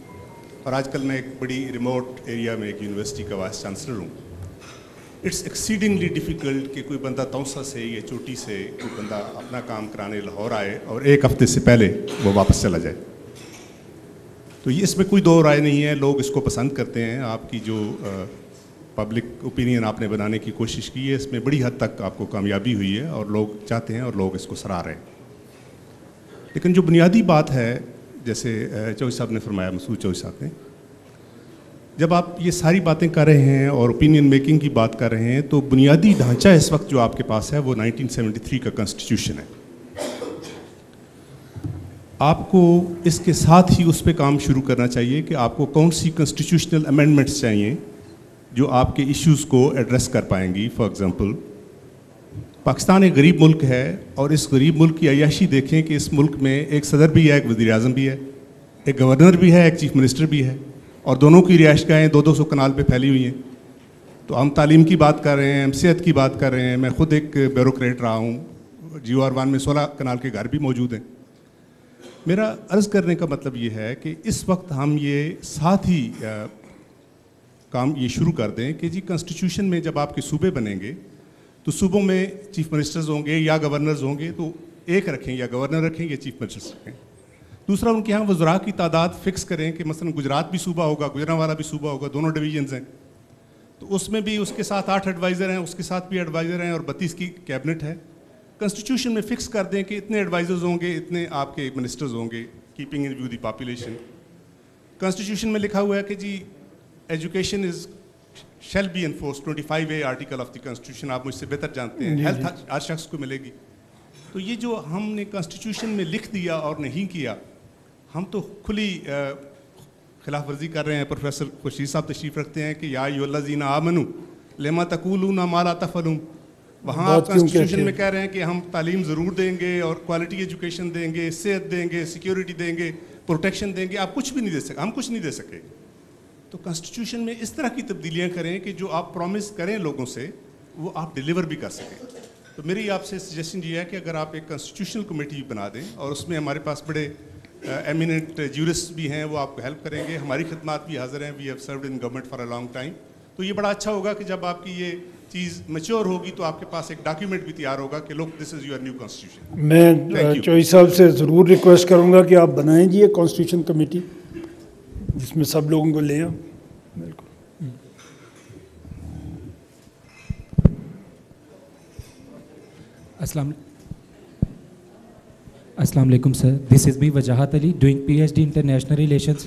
اور آج کل میں ایک بڑی ریموٹ ایریا میں ایک یونیورسٹی کا وائس چانسلر ہوں. اٹس ایکسیڈنگلی ڈیفیکلٹ کہ کوئی بندہ تونسا سے یا چوٹی سے کوئی بندہ اپنا کام کرانے لاہور آئے اور ایک ہفتے سے پہلے وہ واپس چلا جائے. تو یہ اس میں کوئی دو رائے نہیں ہے, لوگ اس کو پسند کرتے ہیں. آپ کی جو پبلک اوپینین آپ نے بنانے کی کوشش کی ہے, اس میں بڑی حد تک آپ کو کامیابی ہوئی ہے اور لوگ چاہتے ہیں اور لوگ اس کو سراہ رہے ہیں. لیکن جو بنیادی بات ہے, جیسے چوہدری صاحب نے فرمایا, مسعود چوہدری صاحب نے, جب آپ یہ ساری باتیں کر رہے ہیں اور اوپینین میکنگ کی بات کر رہے ہیں, تو بنیادی ڈھانچہ اس وقت جو آپ کے پاس ہے وہ 1973 کا کنسٹیٹیوشن ہے. آپ کو اس کے ساتھ ہی اس پہ کام شروع کرنا چاہیے کہ آپ کو کون سی کنسٹیٹیوشنل امینڈمنٹس چاہیے جو آپ کے ایشوز کو ایڈریس کر پائیں گی. فار ایگزامپل, پاکستان ایک غریب ملک ہے, اور اس غریب ملک کی عیاشی دیکھیں کہ اس ملک میں ایک صدر بھی ہے, ایک وزیر اعظم بھی ہے, ایک گورنر بھی ہے, ایک چیف منسٹر بھی ہے, اور دونوں کی رہائش گاہیں 200 کنال پہ پھیلی ہوئی ہیں. تو ہم تعلیم کی بات کر رہے ہیں, ہم صحت کی بات کر رہے ہیں. میں خود ایک بیوروکریٹ رہا ہوں, GOR1 میں 16 کنال کے گھر بھی موجود ہیں. میرا عرض کرنے کا مطلب یہ ہے کہ اس وقت ہم یہ ساتھ ہی کام یہ شروع کر دیں کہ جی کنسٹیٹیوشن میں جب آپ کے صوبے بنیں گے تو صوبوں میں چیف منسٹرز ہوں گے یا گورنرز ہوں گے, تو ایک رکھیں, یا گورنر رکھیں یا چیف منسٹرز رکھیں. دوسرا, ان کے یہاں وزراء کی تعداد فکس کریں کہ مثلا گجرات بھی صوبہ ہوگا, گجرانوالہ بھی صوبہ ہوگا, دونوں ڈویژنز ہیں, تو اس میں بھی اس کے ساتھ 8 ایڈوائزر ہیں, اس کے ساتھ بھی ایڈوائزر ہیں, اور 32 کی کیبنٹ ہے. کنسٹیٹیوشن میں فکس کر دیں کہ اتنے ایڈوائزرز ہوں گے, اتنے آپ کے منسٹرز ہوں گے, keeping in view the population. Constitution میں لکھا ہوا ہے کہ جی education is shall be enforce, 25A article of the constitution, آپ مجھ سے بہتر جانتے ہیں. ہیلتھ ہر شخص کو ملے گی. تو یہ جو ہم نے کنسٹیٹیوشن میں لکھ دیا اور نہیں کیا, ہم تو کھلی خلاف ورزی کر رہے ہیں. پروفیسر خورشید صاحب تشریف رکھتے ہیں کہ یا ایھا الذین آمنوا لما تقولون ما لا تفعلون. وہاں آپ کنسٹیٹیوشن میں کہہ رہے ہیں کہ ہم تعلیم ضرور دیں گے اور کوالٹی ایجوکیشن دیں گے, صحت دیں گے, سیکیورٹی دیں گے, پروٹیکشن دیں گے. آپ کچھ بھی نہیں دے سکے, ہم کچھ نہیں دے سکے. تو کنسٹیٹیوشن میں اس طرح کی تبدیلیاں کریں کہ جو آپ پرومس کریں لوگوں سے وہ آپ ڈیلیور بھی کر سکیں. تو میری آپ سے سجیشن یہ ہے کہ اگر آپ ایک کنسٹیٹیوشنل کمیٹی بنا دیں, اور اس میں ہمارے پاس بڑے ایمیننٹ جورسٹ بھی ہیں, وہ آپ کو ہیلپ کریں گے. ہماری خدمات بھی حاضر ہیں, we have served in government for a long time. تو یہ بڑا اچھا ہوگا کہ جب آپ کی یہ چیز میچور ہوگی تو آپ کے پاس ایک ڈاکیومنٹ بھی تیار ہوگا کہ لک دس از یور نیو کانسٹیٹیوشن. میں چوہدری صاحب سے ضرور ریکویسٹ کروں گا کہ آپ بنائیں جی ایک کانسٹیٹیوشن کمیٹی جس میں سب لوگوں کو لیں. بالکل. Assalamu alaikum sir, this is me Wajahat Ali doing PhD International Relations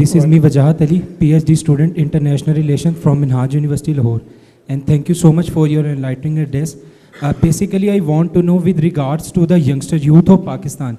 this is me Wajahat Ali, PhD student International Relations from Minhaj University Lahore, and thank you so much for your enlightening address. Basically I want to know with regards to the youngster youth of Pakistan,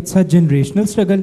it's a generational struggle.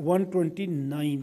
129.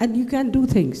and you can do things.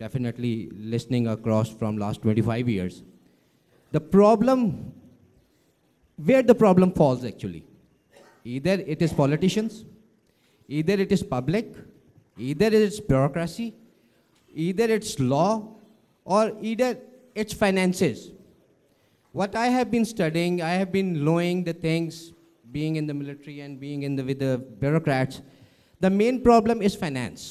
definitely listening across from last 25 years. The problem, where the problem falls actually, either it is politicians, either it is public, either it is bureaucracy, either it's law, or either it's finances. What I have been studying, I have been knowing the things, being in the military and being with the bureaucrats, the main problem is finance.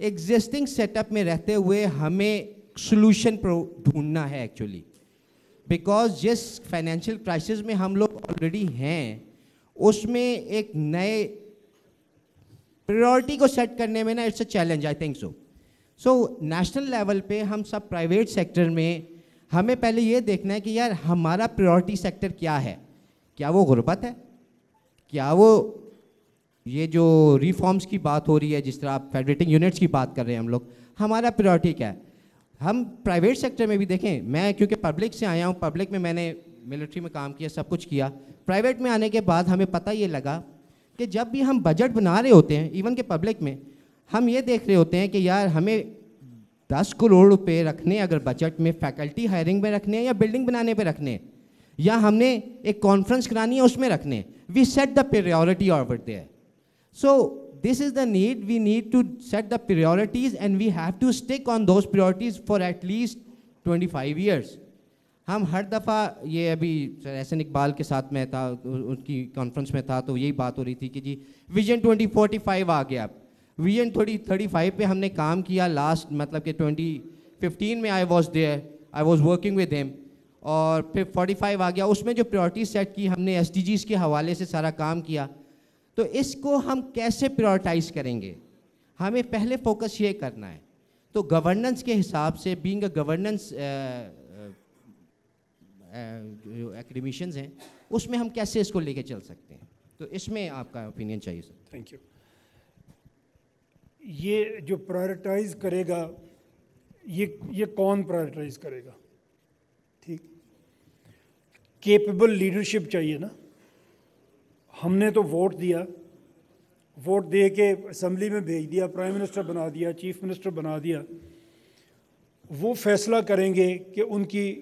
Existing set up میں رہتے ہوئے ہمیں سلوشن ڈھونڈنا ہے ایکچولی, بیکاز جس فائنینشیل کرائسس میں ہم لوگ آلریڈی ہیں اس میں ایک نئے پریورٹی کو سیٹ کرنے میں نا it's a challenge, I think so national level پہ ہم سب پرائیویٹ سیکٹر میں ہمیں پہلے یہ دیکھنا ہے کہ یار ہمارا پریورٹی سیکٹر کیا ہے. کیا وہ غربت ہے؟ کیا وہ یہ جو ریفارمز کی بات ہو رہی ہے, جس طرح آپ فیڈریٹنگ یونٹس کی بات کر رہے ہیں ہم لوگ, ہمارا پریورٹی کیا ہے؟ ہم پرائیویٹ سیکٹر میں بھی دیکھیں, میں کیونکہ پبلک سے آیا ہوں, پبلک میں میں نے ملٹری میں کام کیا, سب کچھ کیا. پرائیویٹ میں آنے کے بعد ہمیں پتہ یہ لگا کہ جب بھی ہم بجٹ بنا رہے ہوتے ہیں, ایون کہ پبلک میں, ہم یہ دیکھ رہے ہوتے ہیں کہ یار ہمیں 10 کروڑ روپے رکھنے اگر بجٹ میں فیکلٹی ہائرنگ میں رکھنے ہیں یا بلڈنگ بنانے پہ رکھنے ہیں یا ہم نے ایک کانفرنس کرانی ہے اس میں رکھنے ہیں, we set the priority over there. So this is the need, we need to set the priorities and we have to stick on those priorities for at least 25 years. ہم ہر دفعہ یہ ابھی احسن اقبال کے ساتھ میں تھا, ان کی کانفرنس میں تھا, تو یہی بات ہو رہی تھی کہ جی ویژن 2045 آ گیا. ویژن 2035 پہ ہم نے کام کیا لاسٹ, مطلب کہ 2015 میں I was working with him, اور پھر 45 آ گیا. اس میں جو پریورٹیز سیٹ کی ہم نے SDGs کے حوالے سے سارا کام کیا. تو اس کو ہم کیسے پریورٹائز کریں گے؟ ہمیں پہلے فوکس یہ کرنا ہے. تو گورننس کے حساب سے بینگ اے گورننس جو ایکڈیمیشنز ہیں اس میں ہم کیسے اس کو لے کے چل سکتے ہیں؟ تو اس میں آپ کا اوپینین چاہیے سر. Thank you. یہ جو پرائرٹائز کرے گا, یہ کون پرائرٹائز کرے گا؟ ٹھیک, کیپیبل لیڈرشپ چاہیے نا. ہم نے تو ووٹ دیا, ووٹ دے کے اسمبلی میں بھیج دیا, پرائم منسٹر بنا دیا, چیف منسٹر بنا دیا. وہ فیصلہ کریں گے کہ ان کی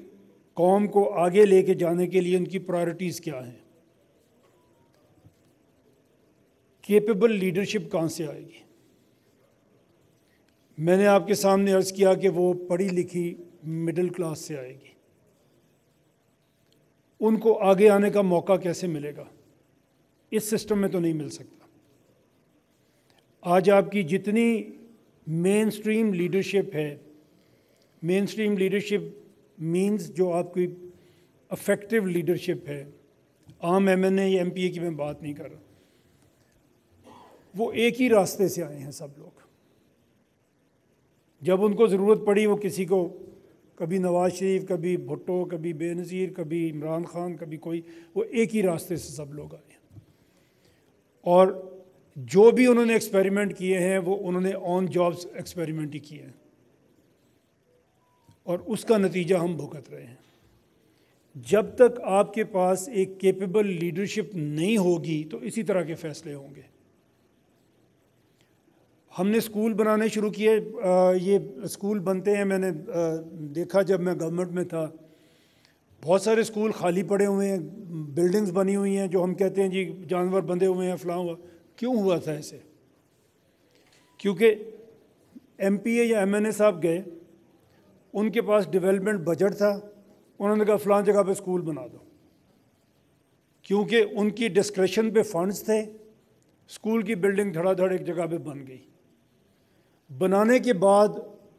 قوم کو آگے لے کے جانے کے لیے ان کی پرائرٹیز کیا ہیں. کیپیبل لیڈرشپ کہاں سے آئے گی؟ میں نے آپ کے سامنے عرض کیا کہ وہ پڑھی لکھی مڈل کلاس سے آئے گی. ان کو آگے آنے کا موقع کیسے ملے گا؟ اس سسٹم میں تو نہیں مل سکتا. آج آپ کی جتنی مین اسٹریم لیڈرشپ ہے, مین اسٹریم لیڈرشپ مینز جو آپ کی افیکٹو لیڈرشپ ہے, عام MNA یا MPA کی میں بات نہیں کر رہا, وہ ایک ہی راستے سے آئے ہیں سب لوگ. جب ان کو ضرورت پڑی وہ کسی کو, کبھی نواز شریف, کبھی بھٹو, کبھی بے نظیر, کبھی عمران خان, کبھی کوئی, وہ ایک ہی راستے سے سب لوگ آئے ہیں. اور جو بھی انہوں نے ایکسپیریمنٹ کیے ہیں وہ انہوں نے آن جابس ایکسپیریمنٹ ہی کیے ہیں, اور اس کا نتیجہ ہم بھگت رہے ہیں. جب تک آپ کے پاس ایک کیپیبل لیڈرشپ نہیں ہوگی تو اسی طرح کے فیصلے ہوں گے. ہم نے اسکول بنانے شروع کیے, یہ اسکول بنتے ہیں, میں نے دیکھا جب میں گورنمنٹ میں تھا, بہت سارے اسکول خالی پڑے ہوئے ہیں, بلڈنگز بنی ہوئی ہیں جو ہم کہتے ہیں جی جانور بندھے ہوئے ہیں, فلاں ہوا. کیوں ہوا تھا ایسے؟ کیونکہ MPA یا MNA صاحب گئے, ان کے پاس ڈیولپمنٹ بجٹ تھا, انہوں نے کہا فلاں جگہ پہ اسکول بنا دو. کیونکہ ان کی ڈسکریشن پہ فنڈز تھے, اسکول کی بلڈنگ دھڑا دھڑ ایک جگہ پہ بن گئی. بنانے کے بعد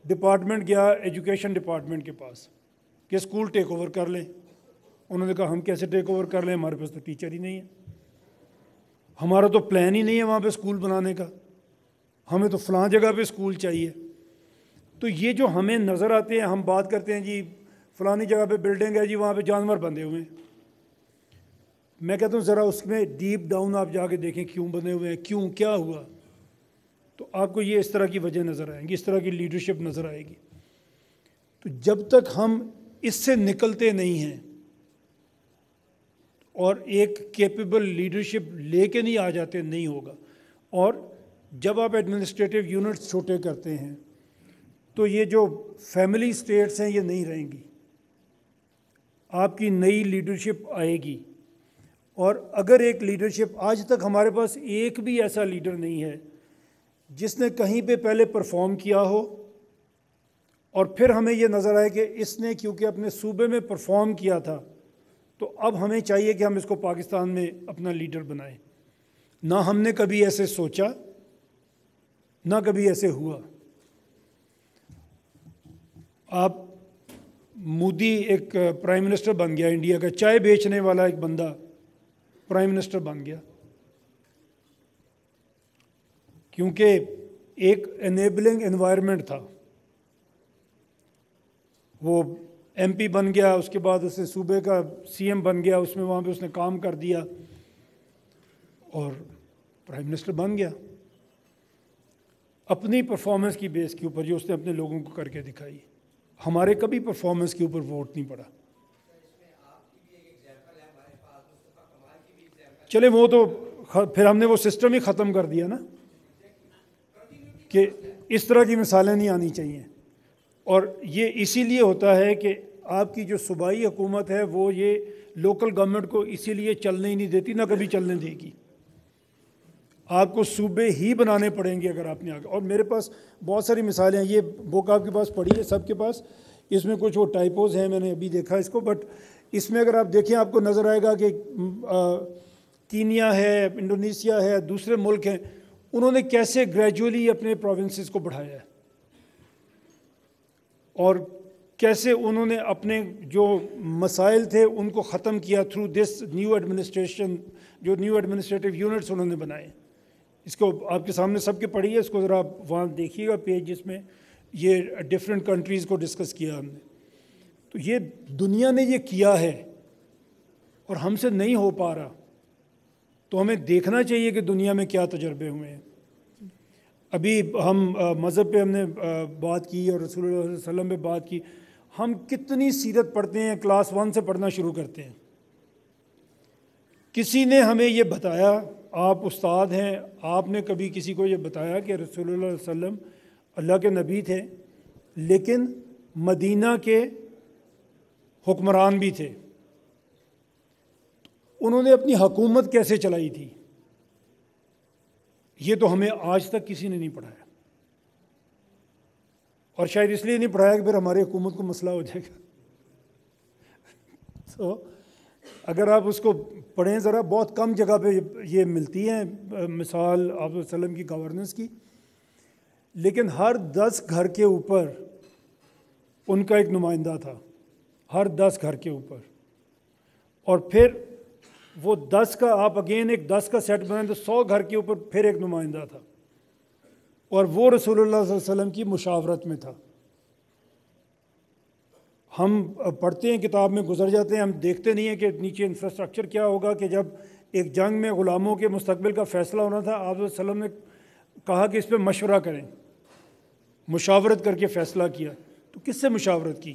ڈپارٹمنٹ گیا ایجوکیشن ڈپارٹمنٹ کے پاس کہ اسکول ٹیک اوور کر لیں. انہوں نے کہا ہم کیسے ٹیک اوور کر لیں, ہمارے پاس تو ٹیچر ہی نہیں ہے, ہمارا تو پلان ہی نہیں ہے وہاں پہ اسکول بنانے کا, ہمیں تو فلاں جگہ پہ اسکول چاہیے. تو یہ جو ہمیں نظر آتے ہیں, ہم بات کرتے ہیں جی فلانی جگہ پہ بلڈنگ ہے جی وہاں پہ جانور بندھے ہوئے ہیں. میں کہتا ہوں ذرا اس میں ڈیپ ڈاؤن آپ جا کے دیکھیں کیوں بندھے ہوئے ہیں, کیوں, کیا ہوا, تو آپ کو یہ اس طرح کی وجہ نظر آئیں گی, اس طرح کی لیڈرشپ نظر آئے گی. تو جب تک ہم اس سے نکلتے نہیں ہیں اور ایک کیپیبل لیڈرشپ لے کے نہیں آ جاتے, نہیں ہوگا. اور جب آپ ایڈمنسٹریٹو یونٹس چھوٹے کرتے ہیں تو یہ جو فیملی اسٹیٹس ہیں یہ نہیں رہیں گی, آپ کی نئی لیڈرشپ آئے گی. اور اگر ایک لیڈرشپ, آج تک ہمارے پاس ایک بھی ایسا لیڈر نہیں ہے جس نے کہیں پہ پہلے پرفارم کیا ہو اور پھر ہمیں یہ نظر آئے کہ اس نے کیونکہ اپنے صوبے میں پرفارم کیا تھا تو اب ہمیں چاہیے کہ ہم اس کو پاکستان میں اپنا لیڈر بنائیں. نہ ہم نے کبھی ایسے سوچا, نہ کبھی ایسے ہوا. آپ مودی ایک پرائم منسٹر بن گیا انڈیا کا, چائے بیچنے والا ایک بندہ پرائم منسٹر بن گیا, کیونکہ ایک انیبلنگ انوائرمنٹ تھا. وہ ایم پی بن گیا, اس کے بعد اسے صوبے کا سی ایم بن گیا, اس میں وہاں پہ اس نے کام کر دیا اور پرائم منسٹر بن گیا اپنی پرفارمنس کی بیس کے اوپر جو اس نے اپنے لوگوں کو کر کے دکھائی. ہمارے کبھی پرفارمنس کے اوپر ووٹ نہیں پڑا. چلے وہ تو پھر ہم نے وہ سسٹم ہی ختم کر دیا نا کہ اس طرح کی مثالیں نہیں آنی چاہیے. اور یہ اسی لیے ہوتا ہے کہ آپ کی جو صوبائی حکومت ہے وہ یہ لوکل گورنمنٹ کو اسی لیے چلنے ہی نہیں دیتی, نہ کبھی چلنے دے گی. آپ کو صوبے ہی بنانے پڑیں گے اگر آپ نے آگے. اور میرے پاس بہت ساری مثالیں ہیں, یہ بک آپ کے پاس پڑھی ہے سب کے پاس, اس میں کچھ وہ ٹائپوز ہیں, میں نے ابھی دیکھا اس کو, بٹ اس میں اگر آپ دیکھیں آپ کو نظر آئے گا کہ کینیا ہے, انڈونیشیا ہے, دوسرے ملک ہیں, انہوں نے کیسے گریجولی اپنے پروونسز کو بڑھایا ہے اور کیسے انہوں نے اپنے جو مسائل تھے ان کو ختم کیا تھرو دس نیو ایڈمنسٹریشن, جو نیو ایڈمنسٹریٹو یونٹس انہوں نے بنائے. اس کو آپ کے سامنے سب کے پڑھی ہے, اس کو ذرا آپ وہاں دیکھیے گا پیج جس میں یہ ڈفرینٹ کنٹریز کو ڈسکس کیا ہم نے. تو یہ دنیا نے یہ کیا ہے اور ہم سے نہیں ہو پا رہا, تو ہمیں دیکھنا چاہیے کہ دنیا میں کیا تجربے ہوئے ہیں. ابھی ہم مذہب پہ ہم نے بات کی اور رسول اللہ صلی اللہ علیہ وسلم پہ بات کی. ہم کتنی سیرت پڑھتے ہیں, کلاس 1 سے پڑھنا شروع کرتے ہیں. کسی نے ہمیں یہ بتایا, آپ استاد ہیں, آپ نے کبھی کسی کو یہ بتایا کہ رسول اللہ علیہ وسلم اللہ کے نبی تھے لیکن مدینہ کے حکمران بھی تھے, انہوں نے اپنی حکومت کیسے چلائی تھی؟ یہ تو ہمیں آج تک کسی نے نہیں پڑھایا, اور شاید اس لیے نہیں پڑھایا کہ پھر ہماری حکومت کو مسئلہ ہو جائے گا. تو اگر آپ اس کو پڑھیں ذرا, بہت کم جگہ پہ یہ ملتی ہیں مثال آپ علیہ وسلم کی گورننس کی, لیکن ہر 10 گھر کے اوپر ان کا ایک نمائندہ تھا, ہر 10 گھر کے اوپر. اور پھر وہ 10 کا آپ اگین ایک 10 کا سیٹ بنائیں تو 100 گھر کے اوپر پھر ایک نمائندہ تھا, اور وہ رسول اللہ صلی اللہ علیہ وسلم کی مشاورت میں تھا. ہم پڑھتے ہیں کتاب میں گزر جاتے ہیں, ہم دیکھتے نہیں ہیں کہ نیچے انفراسٹرکچر کیا ہوگا. کہ جب ایک جنگ میں غلاموں کے مستقبل کا فیصلہ ہونا تھا, آپ علیہ وسلم نے کہا کہ اس پہ مشورہ کریں, مشاورت کر کے فیصلہ کیا. تو کس سے مشاورت کی؟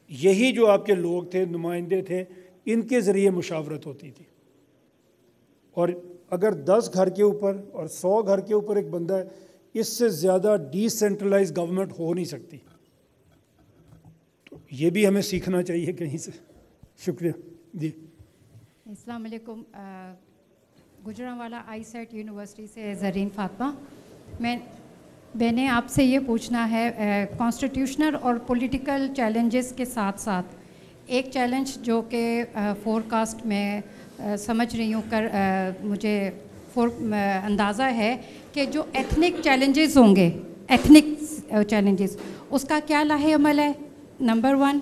یہی جو آپ کے لوگ تھے, نمائندے تھے, ان کے ذریعے مشاورت ہوتی تھی. اور اگر 10 گھر کے اوپر اور 100 گھر کے اوپر ایک بندہ ہے, اس سے زیادہ ڈی سینٹرلائز گورنمنٹ ہو نہیں سکتی. تو یہ بھی ہمیں سیکھنا چاہیے کہیں سے. شکریہ جی. السلام علیکم. گجرانوالا آئی سیٹ یونیورسٹی سے زرین فاطمہ. میں نے آپ سے یہ پوچھنا ہے, کانسٹیٹیوشنل اور پولیٹیکل چیلنجز کے ساتھ ساتھ ایک چیلنج جو کہ فور کاسٹ میں سمجھ رہی ہوں مجھے اندازہ ہے کہ جو ایتھنک چیلنجز ہوں گے, ایتھنک چیلنجز, اس کا کیا لاہے عمل ہے؟ نمبر 1.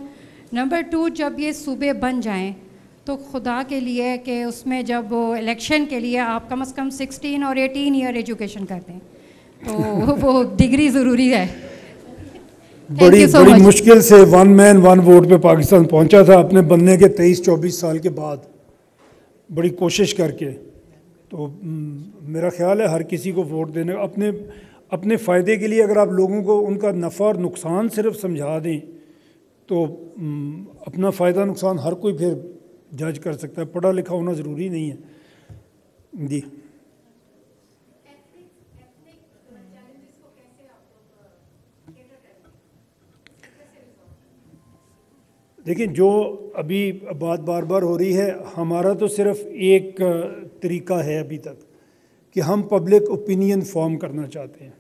نمبر 2, جب یہ صوبے بن جائیں تو خدا کے لیے کہ اس میں جب وہ الیکشن کے لیے آپ کم از کم 16 اور 18 ایئر ایجوکیشن کرتے ہیں, تو وہ ڈگری ضروری ہے. بڑی مشکل سے 1 مین 1 ووٹ پہ پاکستان پہنچا تھا اپنے بننے کے 23-24 سال کے بعد, بڑی کوشش کر کے. تو میرا خیال ہے ہر کسی کو ووٹ دینے اپنے فائدے کے لیے, اگر آپ لوگوں کو ان کا نفع اور نقصان صرف سمجھا دیں تو اپنا فائدہ نقصان ہر کوئی پھر جج کر سکتا ہے. پڑھا لکھا ہونا ضروری نہیں ہے جی. دیکھیں, جو ابھی بات بار بار ہو رہی ہے, ہمارا تو صرف ایک طریقہ ہے ابھی تک کہ ہم پبلک اوپینین فارم کرنا چاہتے ہیں.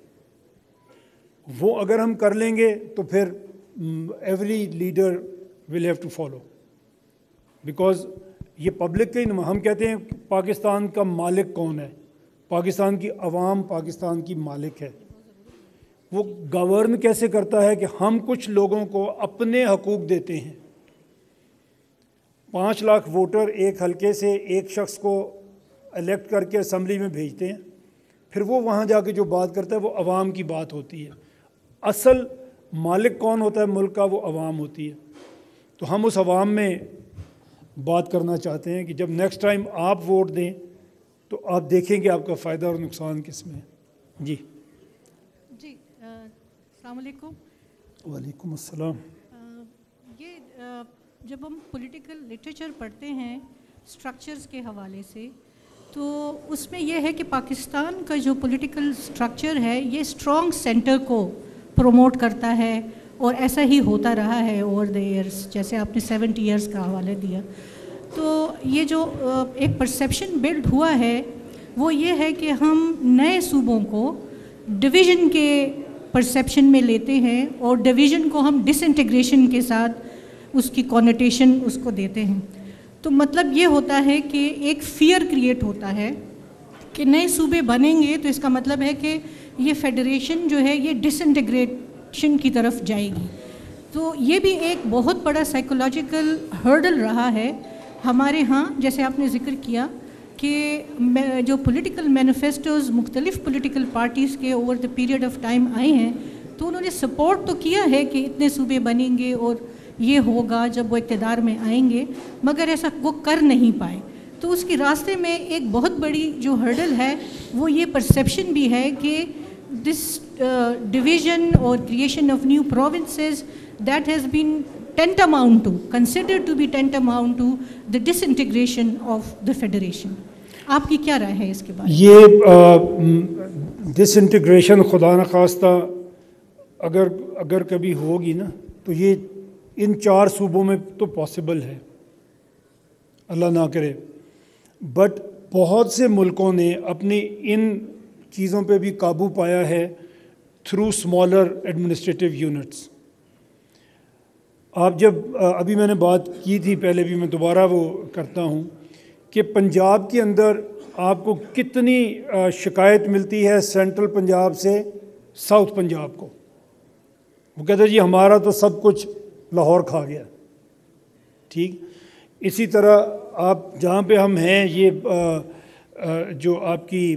وہ اگر ہم کر لیں گے تو پھر every leader will have to follow, because یہ پبلک کا ہی ہم کہتے ہیں پاکستان کا مالک کون ہے؟ پاکستان کی عوام پاکستان کی مالک ہے. وہ گورن کیسے کرتا ہے کہ ہم کچھ لوگوں کو اپنے حقوق دیتے ہیں. 5 لاکھ ووٹر ایک حلقے سے ایک شخص کو الیکٹ کر کے اسمبلی میں بھیجتے ہیں, پھر وہ وہاں جا کے جو بات کرتا ہے وہ عوام کی بات ہوتی ہے. اصل مالک کون ہوتا ہے ملک کا؟ وہ عوام ہوتی ہے. تو ہم اس عوام میں بات کرنا چاہتے ہیں کہ جب نیکسٹ ٹائم آپ ووٹ دیں تو آپ دیکھیں کہ آپ کا فائدہ اور نقصان کس میں ہے. جی السلام علیکم. وعلیکم السلام. یہ جب ہم پولیٹیکل لٹریچر پڑھتے ہیں اسٹرکچرز کے حوالے سے, تو اس میں یہ ہے کہ پاکستان کا جو پولیٹیکل اسٹرکچر ہے یہ اسٹرانگ سینٹر کو پروموٹ کرتا ہے, اور ایسا ہی ہوتا رہا ہے اوور دا ایئرس, جیسے آپ نے 70 ایئرس کا حوالہ دیا. تو یہ جو ایک پرسیپشن بلڈ ہوا ہے وہ یہ ہے کہ ہم نئے صوبوں کو ڈویژن کے پرسیپشن میں لیتے ہیں, اور ڈویژن کو ہم ڈس انٹیگریشن کے ساتھ اس کی کونوٹیشن اس کو دیتے ہیں. تو مطلب یہ ہوتا ہے کہ ایک فیئر کریٹ ہوتا ہے کہ نئے صوبے بنیں گے تو اس کا مطلب ہے کہ یہ فیڈریشن جو ہے یہ ڈس انٹیگریشن کی طرف جائے گی. تو یہ بھی ایک بہت بڑا سائیکولوجیکل ہرڈل رہا ہے ہمارے ہاں. جیسے آپ نے ذکر کیا کہ جو پولیٹیکل مینیفیسٹوز مختلف پولیٹیکل پارٹیز کے over the period of time آئے ہیں, تو انہوں نے سپورٹ تو کیا ہے کہ اتنے صوبے بنیں گے اور یہ ہوگا جب وہ اقتدار میں آئیں گے, مگر ایسا وہ کر نہیں پائے. تو اس کے راستے میں ایک بہت بڑی جو ہرڈل ہے وہ یہ پرسیپشن بھی ہے کہ دس ڈویژن اور creation of new provinces that has been tantamount to, considered to be tantamount to the disintegration of the federation. آپ کی کیا رائے ہے اس کے بارے میں؟ یہ ڈس انٹیگریشن خدا نخواستہ اگر کبھی ہوگی نا تو یہ ان 4 صوبوں میں تو پاسبل ہے, اللہ نہ کرے. بٹ بہت سے ملکوں نے اپنی ان چیزوں پہ بھی قابو پایا ہے تھرو اسمالر ایڈمنسٹریٹو یونٹس. آپ جب ابھی میں نے بات کی تھی پہلے بھی, میں دوبارہ وہ کرتا ہوں کہ پنجاب کے اندر آپ کو کتنی شکایت ملتی ہے سینٹرل پنجاب سے ساؤتھ پنجاب کو. وہ کہتے ہیں جی ہمارا تو سب کچھ لاہور کھا گیا. ٹھیک اسی طرح آپ جہاں پہ ہم ہیں یہ جو آپ کی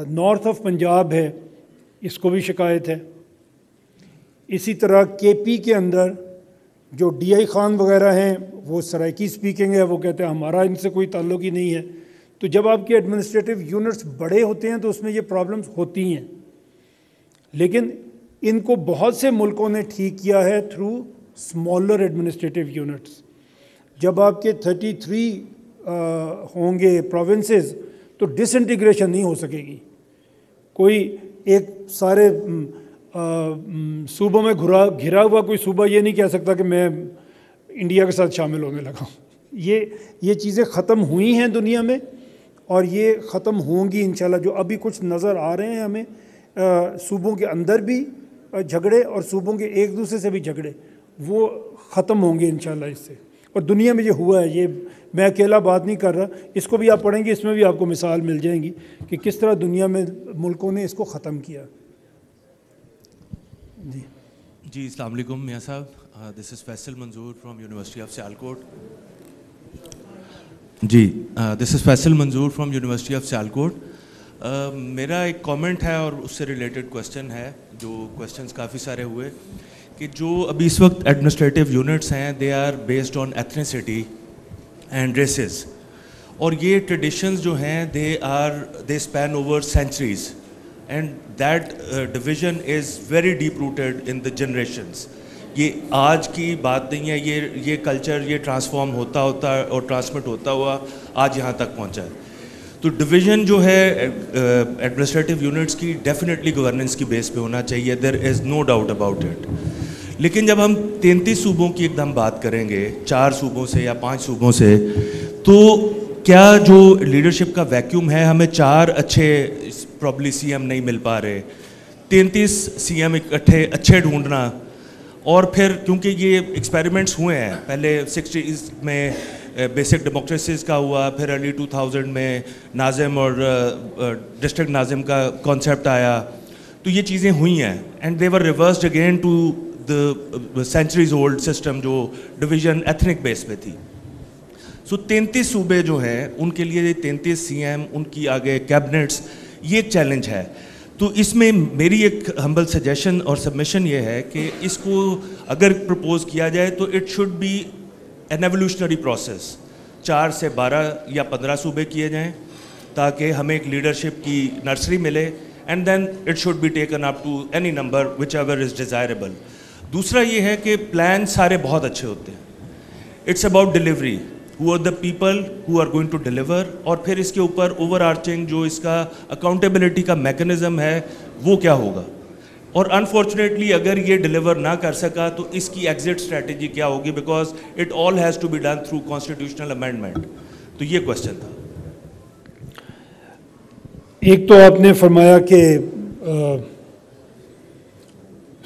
نارتھ آف پنجاب ہے اس کو بھی شکایت ہے. اسی طرح کے پی کے اندر جو ڈی آئی خان وغیرہ ہیں وہ سرائکی اسپیکنگ ہے, وہ کہتے ہیں ہمارا ان سے کوئی تعلق ہی نہیں ہے. تو جب آپ کے ایڈمنسٹریٹو یونٹس بڑے ہوتے ہیں تو اس میں یہ پرابلمس ہوتی ہیں, لیکن ان کو بہت سے ملکوں نے ٹھیک کیا ہے تھرو اسمالر ایڈمنسٹریٹو یونٹس. جب آپ کے 33 ہوں گے پروونسز تو ڈس انٹیگریشن نہیں ہو سکے گی. کوئی ایک سارے صوبوں میں گھرا ہوا کوئی صوبہ یہ نہیں کہہ سکتا کہ میں انڈیا کے ساتھ شامل ہونے لگا ہوں. یہ چیزیں ختم ہوئی ہیں دنیا میں, اور یہ ختم ہوں گی انشاءاللہ. جو ابھی کچھ نظر آ رہے ہیں ہمیں صوبوں کے اندر بھی جھگڑے اور صوبوں کے ایک دوسرے سے بھی جھگڑے, وہ ختم ہوں گے انشاءاللہ اس سے. اور دنیا میں یہ ہوا ہے, یہ میں اکیلا بات نہیں کر رہا, اس کو بھی آپ پڑھیں گے, اس میں بھی آپ کو مثال مل جائیں گی کہ کس طرح دنیا میں ملکوں نے اس کو ختم کیا. جی السلام علیکم میاں صاحب. This is Faisal Manzoor from university of Sialkot. This is Faisal Manzoor from university of Sialkot. میرا ایک کامنٹ ہے اور اس سے ریلیٹڈ کویسچن ہے, جو کویسچنس کافی سارے ہوئے, کہ جو ابھی اس وقت ایڈمنسٹریٹو یونٹس ہیں they are based on ethnicity and races, اور یہ ٹریڈیشنز جو ہیں they span over centuries, and that division is very deep rooted in the generations. یہ آج کی بات نہیں ہے, یہ کلچر یہ ٹرانسفارم ہوتا اور ٹرانسمٹ ہوتا ہوا آج یہاں تک پہنچا ہے. تو ڈویژن جو ہے ایڈمنسٹریٹو یونٹس کی ڈیفینیٹلی گورننس کی بیس پہ ہونا چاہیے, دیر از نو ڈاؤٹ اباؤٹ اٹ. لیکن جب ہم 33 صوبوں کی ایک دم بات کریں گے, 4 صوبوں سے یا 5 صوبوں سے, تو کیا جو لیڈرشپ کا ویکیوم ہے, ہمیں 4 اچھے پرابلی سی ایم نہیں مل پا رہے, 33 سی ایم اکٹھے اچھے ڈھونڈنا, اور پھر کیونکہ یہ ایکسپیریمنٹس ہوئے ہیں, پہلے 60s میں بیسک ڈیموکریسیز کا ہوا, پھر ارلی 2000 میں ناظم اور ڈسٹرکٹ ناظم کا کانسیپٹ آیا, تو یہ چیزیں ہوئی ہیں and they were reversed again to the centuries old system جو ڈویژن ایتھنک بیس پہ تھی. سو 33 صوبے جو ہیں ان کے لیے 33 سی ایم ان کی آگے کیبنٹس, یہ ایک چیلنج ہے. تو اس میں میری ایک ہمبل سجیشن اور سبمیشن یہ ہے کہ اس کو اگر پرپوز کیا جائے تو it should be an evolutionary process. 4 سے 12 یا 15 صوبے کیے جائیں تاکہ ہمیں ایک لیڈرشپ کی نرسری ملے, and then it should be taken up to any number whichever is desirable. دوسرا یہ ہے کہ پلان سارے بہت اچھے ہوتے ہیں, it's about delivery, who are the people who are going to deliver, اور پھر اس کے اوپر اوور آرچنگ جو اس کا اکاؤنٹیبلٹی کا میکنزم ہے وہ کیا ہوگا. اور انفارچونیٹلی اگر یہ ڈیلیور نہ کر سکا تو اس کی ایگزٹ اسٹریٹجی کیا ہوگی, because it all has to be done through constitutional amendment. تو یہ کوشچن تھا. ایک تو آپ نے فرمایا کہ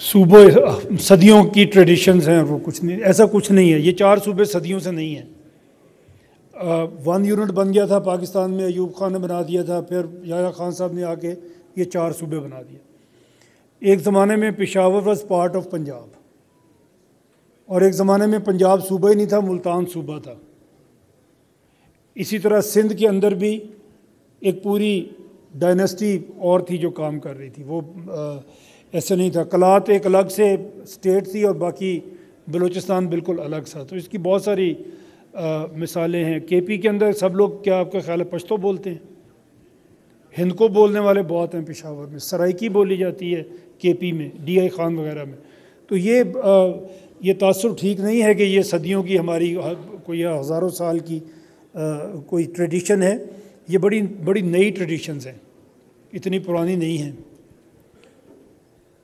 صوبے صدیوں کی ٹریڈیشنز ہیں, وہ کچھ نہیں, ایسا کچھ نہیں ہے. یہ 4 صوبے صدیوں سے نہیں ہیں. 1 یونٹ بن گیا تھا پاکستان میں, ایوب خان نے بنا دیا تھا, پھر یحییٰ خان صاحب نے آ کے یہ 4 صوبے بنا دیا. ایک زمانے میں Peshawar was part of Punjab, اور ایک زمانے میں پنجاب صوبہ ہی نہیں تھا, ملتان صوبہ تھا. اسی طرح سندھ کے اندر بھی ایک پوری ڈائنسٹی اور تھی جو کام کر رہی تھی, وہ ایسے نہیں تھا. کلات ایک الگ سے اسٹیٹ تھی اور باقی بلوچستان بالکل الگ سا. تو اس کی بہت ساری مثالیں ہیں. کے پی کے اندر سب لوگ, کیا آپ کا خیال ہے, پشتو بولتے ہیں؟ ہند کو بولنے والے بہت ہیں پشاور میں, سرائکی بولی جاتی ہے کے پی میں, ڈی آئی خان وغیرہ میں. تو یہ تاثر ٹھیک نہیں ہے کہ یہ صدیوں کی ہماری کوئی ہزاروں سال کی کوئی ٹریڈیشن ہے. یہ بڑی نئی ٹریڈیشنز ہیں, اتنی پرانی نہیں ہیں.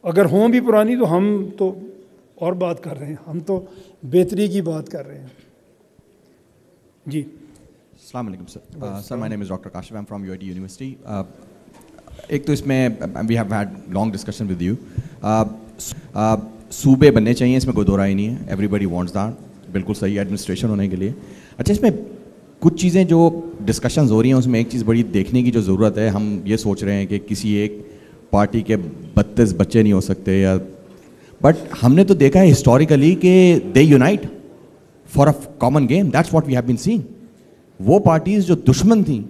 اگر ہوں بھی پرانی تو ہم تو اور بات کر رہے ہیں, ہم تو بہتری کی بات کر رہے ہیں. جی السلام علیکم sir. Sir my name is doctor Kashif, I am from UIT university. ایک تو اس میں we have had long discussion with you. صوبے بننے چاہیے, اس میں کوئی دو رائے نہیں ہے. ایوری بڈی وانٹس دیٹ, بالکل صحیح ایڈمنسٹریشن ہونے کے لیے. اچھا, اس میں کچھ چیزیں جو ڈسکشنز ہو رہی ہیں اس میں ایک چیز بڑی دیکھنے کی جو ضرورت ہے. ہم یہ سوچ رہے ہیں کہ کسی ایک پارٹی کے 32 بچے نہیں ہو سکتے, یا بٹ ہم نے تو دیکھا ہے ہسٹوریکلی کہ they unite for a common game. That's what we have been seeing. وہ پارٹیز جو دشمن تھیں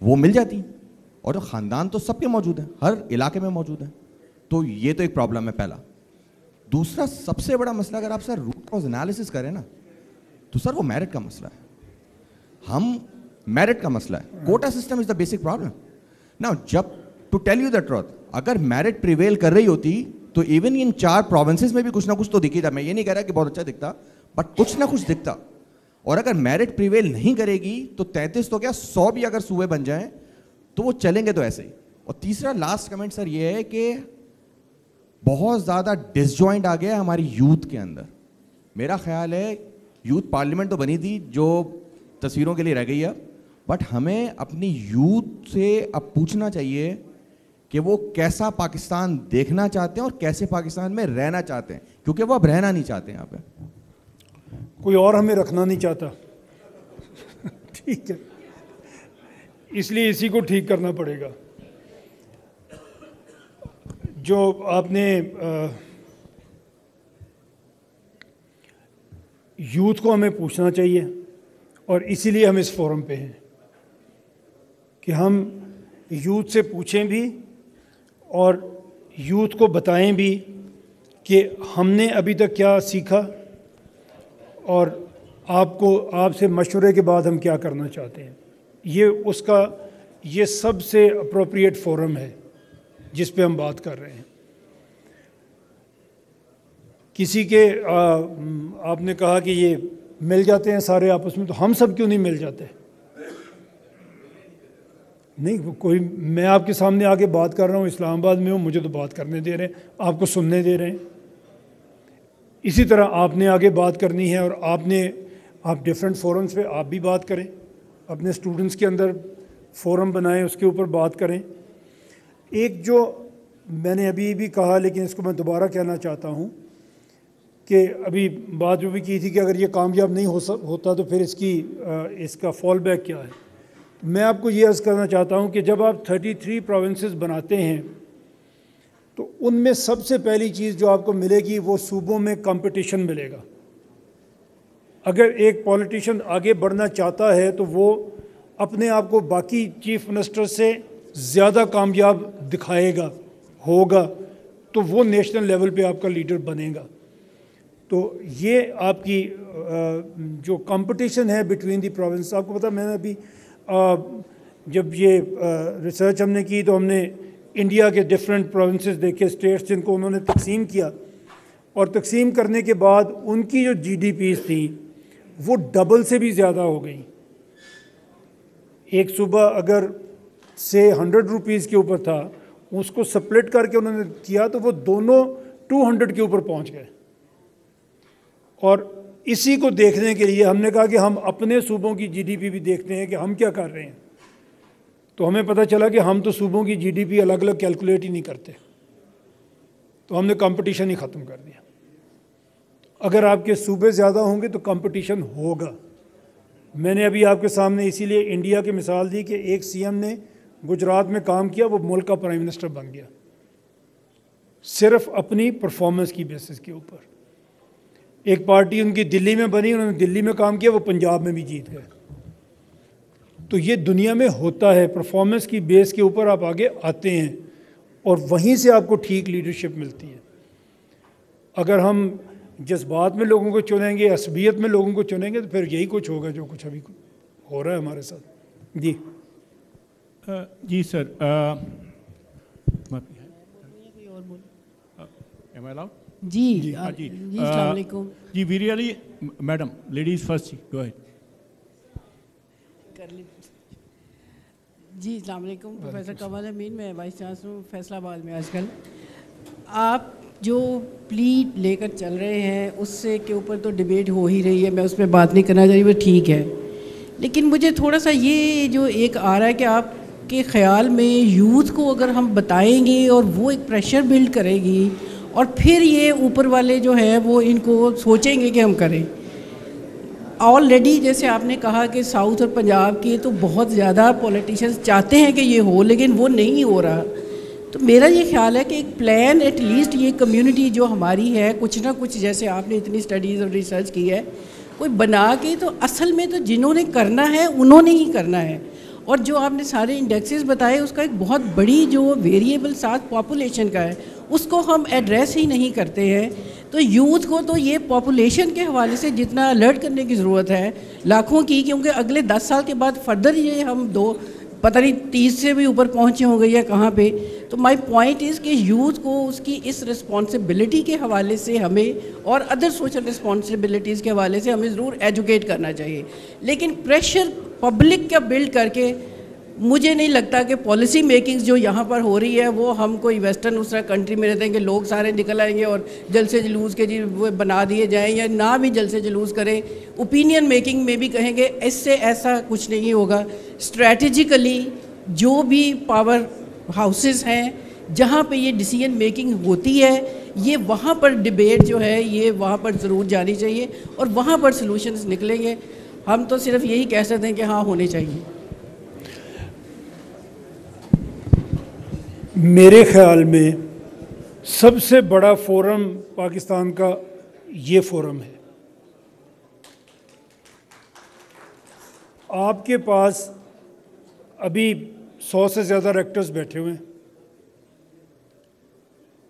وہ مل جاتی, اور جو خاندان تو سب کے موجود ہیں, ہر علاقے میں موجود ہیں. تو یہ تو ایک پرابلم ہے پہلا. دوسرا سب سے بڑا مسئلہ اگر آپ سر روٹ کاز انالیسس کریں نا تو سر وہ میرٹ کا مسئلہ ہے. ہم میرٹ کا مسئلہ ہے. Quota system is the basic problem. نا جب to tell you the truth, اگر میرٹ پریویل کر رہی ہوتی تو ایون ان 4 پروونسز میں بھی کچھ نہ کچھ تو دکھی تھا. میں یہ نہیں کہہ رہا کہ بہت اچھا دکھتا, بٹ کچھ نہ کچھ دکھتا. اور اگر میرٹ پریویل نہیں کرے گی تو 33 تو کیا 100 بھی اگر صوبے بن جائیں تو وہ چلیں گے تو ایسے ہی. اور تیسرا لاسٹ کمنٹ سر یہ ہے کہ بہت زیادہ ڈس جوائنٹ آ گیا ہماری یوتھ کے اندر. میرا خیال ہے یوتھ پارلیمنٹ تو بنی تھی جو تصویروں کے لیے رہ گئی ہے, بٹ ہمیں اپنی یوتھ سے اب پوچھنا چاہیے کہ وہ کیسا پاکستان دیکھنا چاہتے ہیں اور کیسے پاکستان میں رہنا چاہتے ہیں, کیونکہ وہ اب رہنا نہیں چاہتے یہاں پہ. کوئی اور ہمیں رکھنا نہیں چاہتا. ٹھیک ہے, اس لیے اسی کو ٹھیک کرنا پڑے گا. جو آپ نے یوتھ کو ہمیں پوچھنا چاہیے, اور اسی لیے ہم اس فورم پہ ہیں کہ ہم یوتھ سے پوچھیں بھی اور یوتھ کو بتائیں بھی کہ ہم نے ابھی تک کیا سیکھا, اور آپ سے مشورے کے بعد ہم کیا کرنا چاہتے ہیں. یہ سب سے اپروپریٹ فورم ہے جس پہ ہم بات کر رہے ہیں. کسی کے آپ نے کہا کہ یہ مل جاتے ہیں سارے آپس میں, تو ہم سب کیوں نہیں مل جاتے؟ نہیں, کوئی میں آپ کے سامنے آ کے بات کر رہا ہوں, اسلام آباد میں ہوں, مجھے تو بات کرنے دے رہے ہیں, آپ کو سننے دے رہے ہیں. اسی طرح آپ نے آگے بات کرنی ہے, اور آپ ڈیفرنٹ فورمز پہ آپ بھی بات کریں, اپنے اسٹوڈنٹس کے اندر فورم بنائیں, اس کے اوپر بات کریں. ایک جو میں نے ابھی بھی کہا, لیکن اس کو میں دوبارہ کہنا چاہتا ہوں کہ ابھی بات جو بھی کی تھی کہ اگر یہ کامیاب نہیں ہوتا تو پھر اس کا فال بیک کیا ہے. میں آپ کو یہ عرض کرنا چاہتا ہوں کہ جب آپ 33 پروونسز بناتے ہیں تو ان میں سب سے پہلی چیز جو آپ کو ملے گی وہ صوبوں میں کمپٹیشن ملے گا. اگر ایک پولیٹیشین آگے بڑھنا چاہتا ہے تو وہ اپنے آپ کو باقی چیف منسٹر سے زیادہ کامیاب دکھائے گا ہوگا تو وہ نیشنل لیول پہ آپ کا لیڈر بنے گا. تو یہ آپ کی جو کمپٹیشن ہے بٹوین دی پروونس. آپ کو پتہ میں نے ابھی جب یہ ریسرچ ہم نے کی تو ہم نے انڈیا کے ڈفرینٹ پروونسز دیکھے, اسٹیٹس جن کو انہوں نے تقسیم کیا, اور تقسیم کرنے کے بعد ان کی جو جی ڈی پیز تھیں وہ ڈبل سے بھی زیادہ ہو گئیں. ایک صوبہ اگر سے 100 روپیز کے اوپر تھا, اس کو سپلٹ کر کے انہوں نے کیا تو وہ دونوں 200 کے اوپر پہنچ گئے. اور اسی کو دیکھنے کے لیے ہم نے کہا کہ ہم اپنے صوبوں کی جی ڈی پی بھی دیکھتے ہیں کہ ہم کیا کر رہے ہیں. تو ہمیں پتہ چلا کہ ہم تو صوبوں کی جی ڈی پی الگ الگ کیلکولیٹ ہی نہیں کرتے, تو ہم نے کمپٹیشن ہی ختم کر دیا. اگر آپ کے صوبے زیادہ ہوں گے تو کمپٹیشن ہوگا. میں نے ابھی آپ کے سامنے اسی لیے انڈیا کی مثال دی کہ ایک سی ایم نے گجرات میں کام کیا, وہ ملک کا پرائم منسٹر بن گیا صرف اپنی پرفارمنس کی بیسس کے اوپر. ایک پارٹی ان کی دلی میں بنی, انہوں نے دلی میں کام کیا, وہ پنجاب میں بھی جیت گئے. تو یہ دنیا میں ہوتا ہے, پرفارمنس کی بیس کے اوپر آپ آگے آتے ہیں اور وہیں سے آپ کو ٹھیک لیڈرشپ ملتی ہے. اگر ہم جذبات میں لوگوں کو چنیں گے, عصبیت میں لوگوں کو چنیں گے, تو پھر یہی کچھ ہوگا جو کچھ ابھی ہو رہا ہے ہمارے ساتھ. جی جی سر, جی السلام علیکم. جی we really madam ladies first, go ahead. جی السلام علیکم. پروفیسر کمال امین, میں وائس چانسلر ہوں فیصل آباد میں. آج کل آپ جو پلیٹ لے کر چل رہے ہیں اس سے کے اوپر تو ڈبیٹ ہو ہی رہی ہے, میں اس پہ بات نہیں کرنا چاہ رہی, وہ ٹھیک ہے. لیکن مجھے تھوڑا سا یہ جو ایک آ رہا ہے کہ آپ کے خیال میں یوتھ کو اگر ہم بتائیں گے اور وہ ایک پریشر بلڈ کرے گی اور پھر یہ اوپر والے جو ہیں وہ ان کو سوچیں گے کہ ہم کریں. آلریڈی جیسے آپ نے کہا کہ ساؤتھ اور پنجاب کے تو بہت زیادہ پولیٹیشینز چاہتے ہیں کہ یہ ہو, لیکن وہ نہیں ہو رہا. تو میرا یہ خیال ہے کہ ایک پلان ایٹ لیسٹ یہ کمیونٹی جو ہماری ہے کچھ نہ کچھ, جیسے آپ نے اتنی اسٹڈیز اور ریسرچ کی ہے, کوئی بنا کے, تو اصل میں تو جنہوں نے کرنا ہے انہوں نے ہی کرنا ہے. اور جو آپ نے سارے انڈیکسز بتائے اس کا ایک بہت بڑی جو ویریبل ساتھ پاپولیشن کا ہے اس کو ہم ایڈریس ہی نہیں کرتے ہیں. تو یوتھ کو تو یہ پاپولیشن کے حوالے سے جتنا الرٹ کرنے کی ضرورت ہے لاکھوں کی, کیونکہ اگلے 10 سال کے بعد فردر یہ ہم پتہ نہیں 30 سے بھی اوپر پہنچے ہوں گے یا کہاں پہ. تو مائی پوائنٹ از کہ یوتھ کو اس کی اس رسپانسبلٹی کے حوالے سے ہمیں اور ادر سوشل رسپانسبلٹیز کے حوالے سے ہمیں ضرور ایجوکیٹ کرنا چاہیے. لیکن پریشر پبلک کا بلڈ کر کے مجھے نہیں لگتا کہ پالیسی میکنگز جو یہاں پر ہو رہی ہے وہ ہم کوئی ویسٹرن اس طرح کنٹری میں رہتے ہیں کہ لوگ سارے نکل آئیں گے اور جلسے جلوس کے جی وہ بنا دیے جائیں, یا نہ بھی جلسے جلوس کریں, اوپینین میکنگ میں بھی کہیں گے اس سے ایسا کچھ نہیں ہوگا. اسٹریٹجیکلی جو بھی پاور ہاؤسز ہیں جہاں پہ یہ ڈیسیجن میکنگ ہوتی ہے, یہ وہاں پر ڈبیٹ جو ہے یہ وہاں پر ضرور جانی چاہیے اور وہاں پر سلوشنز نکلیں گے. ہم تو صرف یہی کہہ سکتے ہیں کہ ہاں ہونے چاہیے. میرے خیال میں سب سے بڑا فورم پاکستان کا یہ فورم ہے. آپ کے پاس ابھی 100 سے زیادہ ریکٹرز بیٹھے ہوئے ہیں.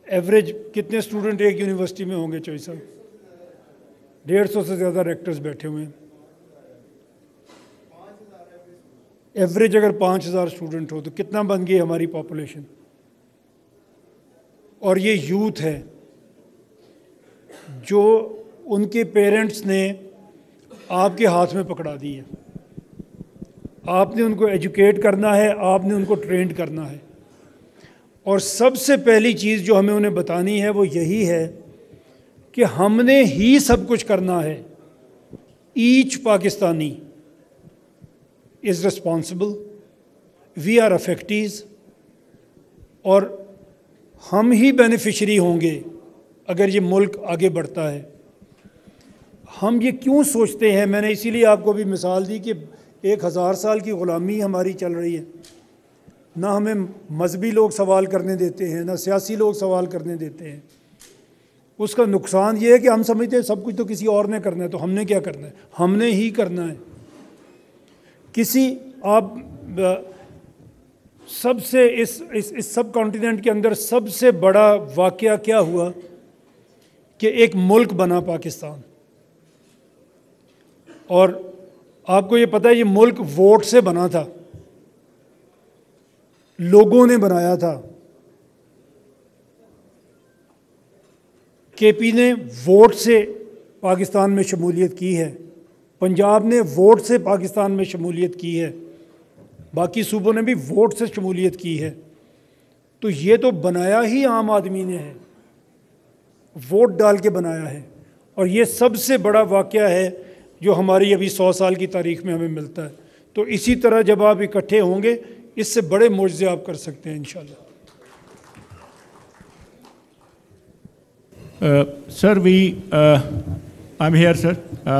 ایوریج کتنے اسٹوڈنٹ ایک یونیورسٹی میں ہوں گے چوئی صاحب؟ 150 سے زیادہ ریکٹرز بیٹھے ہوئے ہیں. ایوریج اگر 5000 اسٹوڈنٹ ہو تو کتنا بن گئی ہماری پاپولیشن؟ اور یہ یوتھ ہے جو ان کے پیرنٹس نے آپ کے ہاتھ میں پکڑا دی ہے. آپ نے ان کو ایجوکیٹ کرنا ہے, آپ نے ان کو ٹرینڈ کرنا ہے. اور سب سے پہلی چیز جو ہمیں انہیں بتانی ہے وہ یہی ہے کہ ہم نے ہی سب کچھ کرنا ہے. Each Pakistani is responsible, we are affectees, اور ہم ہی بینیفیشری ہوں گے اگر یہ ملک آگے بڑھتا ہے. ہم یہ کیوں سوچتے ہیں؟ میں نے اسی لیے آپ کو بھی مثال دی کہ 1000 سال کی غلامی ہماری چل رہی ہے. نہ ہمیں مذہبی لوگ سوال کرنے دیتے ہیں، نہ سیاسی لوگ سوال کرنے دیتے ہیں. اس کا نقصان یہ ہے کہ ہم سمجھتے ہیں سب کچھ تو کسی اور نے کرنا ہے، تو ہم نے کیا کرنا ہے؟ ہم نے ہی کرنا ہے. آپ سب سے اس سب کانٹیننٹ کے اندر سب سے بڑا واقعہ کیا ہوا کہ ایک ملک بنا پاکستان. اور آپ کو یہ پتہ ہے یہ ملک ووٹ سے بنا تھا، لوگوں نے بنایا تھا. کے پی نے ووٹ سے پاکستان میں شمولیت کی ہے، پنجاب نے ووٹ سے پاکستان میں شمولیت کی ہے، باقی صوبوں نے بھی ووٹ سے شمولیت کی ہے. تو یہ تو بنایا ہی عام آدمی نے ہے، ووٹ ڈال کے بنایا ہے. اور یہ سب سے بڑا واقعہ ہے جو ہماری ابھی 100 سال کی تاریخ میں ہمیں ملتا ہے. تو اسی طرح جب آپ اکٹھے ہوں گے اس سے بڑے معجزے آپ کر سکتے ہیں انشاءاللہ. Sir, I'm here, sir.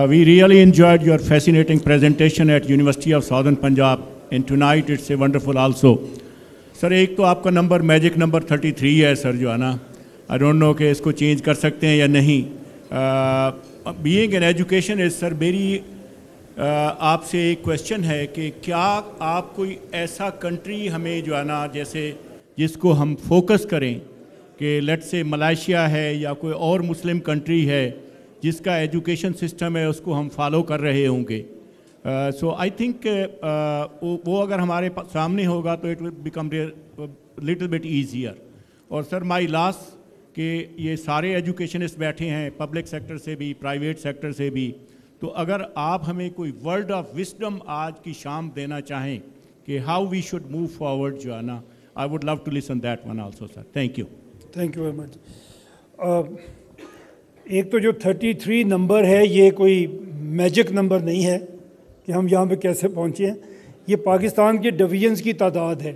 We really enjoyed your fascinating presentation at University of Southern Punjab, and tonight it's a wonderful also. Sir, ایک تو آپ کا نمبر میجک نمبر 33 ہے سر جو ہے نا. I don't know کہ اس کو چینج کر سکتے ہیں یا نہیں. Being an education is, sir, میری آپ سے ایک کویشچن ہے کہ کیا آپ کوئی ایسا کنٹری ہمیں جو ہے نا جیسے جس کو ہم فوکس کریں کہ لیٹ سے ملائیشیا ہے یا کوئی اور مسلم کنٹری ہے جس کا ایجوکیشن سسٹم ہے اس کو ہم فالو کر رہے ہوں گے. سو آئی تھنک وہ اگر ہمارے سامنے ہوگا تو it will become little bit easier. اور سر مائی لاسٹ کہ یہ سارے ایجوکیشنسٹ بیٹھے ہیں پبلک سیکٹر سے بھی پرائیویٹ سیکٹر سے بھی، تو اگر آپ ہمیں کوئی ورڈ آف وزڈم آج کی شام دینا چاہیں کہ how we should move forward جو ہے نا، I would love to listen that one also sir. Thank you. Thank you very much. ایک تو جو 33 نمبر ہے یہ کوئی میجک نمبر نہیں ہے کہ ہم یہاں پہ کیسے پہنچے ہیں. یہ پاکستان کے ڈویژنز کی تعداد ہے،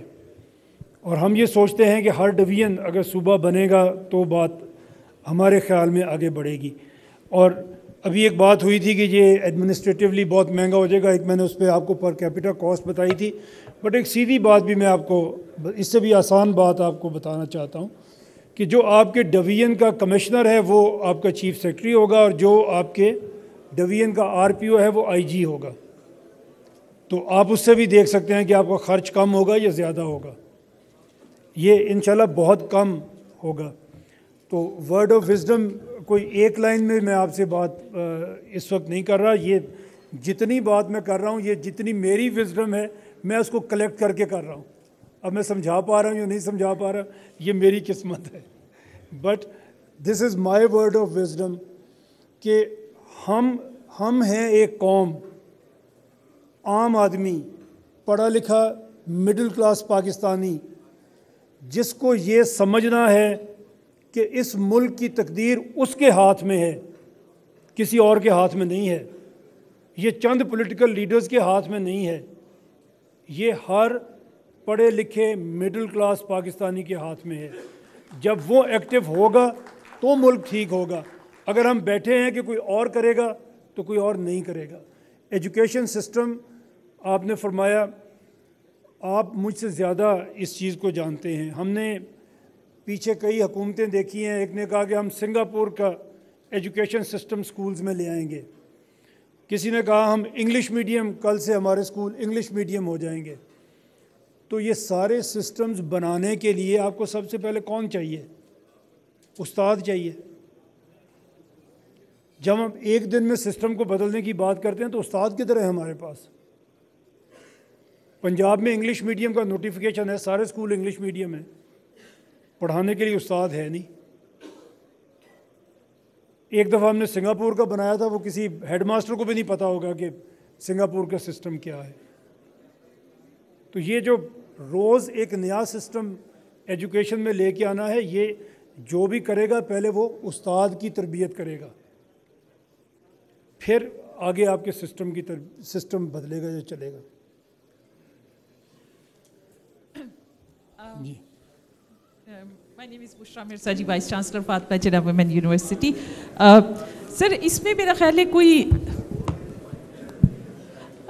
اور ہم یہ سوچتے ہیں کہ ہر ڈویژن اگر صوبہ بنے گا تو بات ہمارے خیال میں آگے بڑھے گی. اور ابھی ایک بات ہوئی تھی کہ یہ ایڈمنسٹریٹیولی بہت مہنگا ہو جائے گا. ایک میں نے اس پہ آپ کو پر کیپیٹا کاسٹ بتائی تھی، بٹ ایک سیدھی بات بھی میں آپ کو اس سے بھی آسان بات آپ کو بتانا چاہتا ہوں کہ جو آپ کے ڈویژن کا کمشنر ہے وہ آپ کا چیف سیکرٹری ہوگا، اور جو آپ کے ڈویژن کا آر پی او ہے وہ آئی جی ہوگا. تو آپ اس سے بھی دیکھ سکتے ہیں کہ آپ کا خرچ کم ہوگا یا زیادہ ہوگا. یہ انشاءاللہ بہت کم ہوگا. تو ورڈ آف وزڈم کوئی ایک لائن میں آپ سے بات اس وقت نہیں کر رہا. یہ جتنی بات میں کر رہا ہوں، یہ جتنی میری وزڈم ہے میں اس کو کلیکٹ کر کے کر رہا ہوں. اب میں سمجھا پا رہا ہوں یا نہیں سمجھا پا رہا یہ میری قسمت ہے، but this is my word of wisdom کہ ہم ہیں ایک قوم، عام آدمی، پڑھا لکھا مڈل کلاس پاکستانی، جس کو یہ سمجھنا ہے کہ اس ملک کی تقدیر اس کے ہاتھ میں ہے، کسی اور کے ہاتھ میں نہیں ہے. یہ چند پولیٹیکل لیڈرز کے ہاتھ میں نہیں ہے، یہ ہر پڑھے لکھے مڈل کلاس پاکستانی کے ہاتھ میں ہے. جب وہ ایکٹیو ہوگا تو ملک ٹھیک ہوگا. اگر ہم بیٹھے ہیں کہ کوئی اور کرے گا تو کوئی اور نہیں کرے گا. ایجوکیشن سسٹم آپ نے فرمایا، آپ مجھ سے زیادہ اس چیز کو جانتے ہیں. ہم نے پیچھے کئی حکومتیں دیکھی ہیں. ایک نے کہا کہ ہم سنگاپور کا ایجوکیشن سسٹم سکولز میں لے آئیں گے. کسی نے کہا ہم انگلش میڈیم، کل سے ہمارے سکول انگلش میڈیم ہو جائیں گے. تو یہ سارے سسٹمز بنانے کے لیے آپ کو سب سے پہلے کون چاہیے؟ استاد چاہیے. جب ہم ایک دن میں سسٹم کو بدلنے کی بات کرتے ہیں تو استاد کدھر ہے ہمارے پاس؟ پنجاب میں انگلش میڈیم کا نوٹیفیکیشن ہے، سارے سکول انگلش میڈیم ہیں، پڑھانے کے لیے استاد ہے نہیں. ایک دفعہ ہم نے سنگاپور کا بنایا تھا، وہ کسی ہیڈ ماسٹر کو بھی نہیں پتہ ہوگا کہ سنگاپور کا سسٹم کیا ہے. تو یہ جو روز ایک نیا سسٹم ایجوکیشن میں لے کے آنا ہے، یہ جو بھی کرے گا پہلے وہ استاد کی تربیت کرے گا، پھر آگے آپ کے سسٹم بدلے گا یا چلے گا. جی. My name is Bushra Mirzaji, Vice Chancellor Fatima Jinnah Women University. سر اس میں میرا خیال ہے کوئی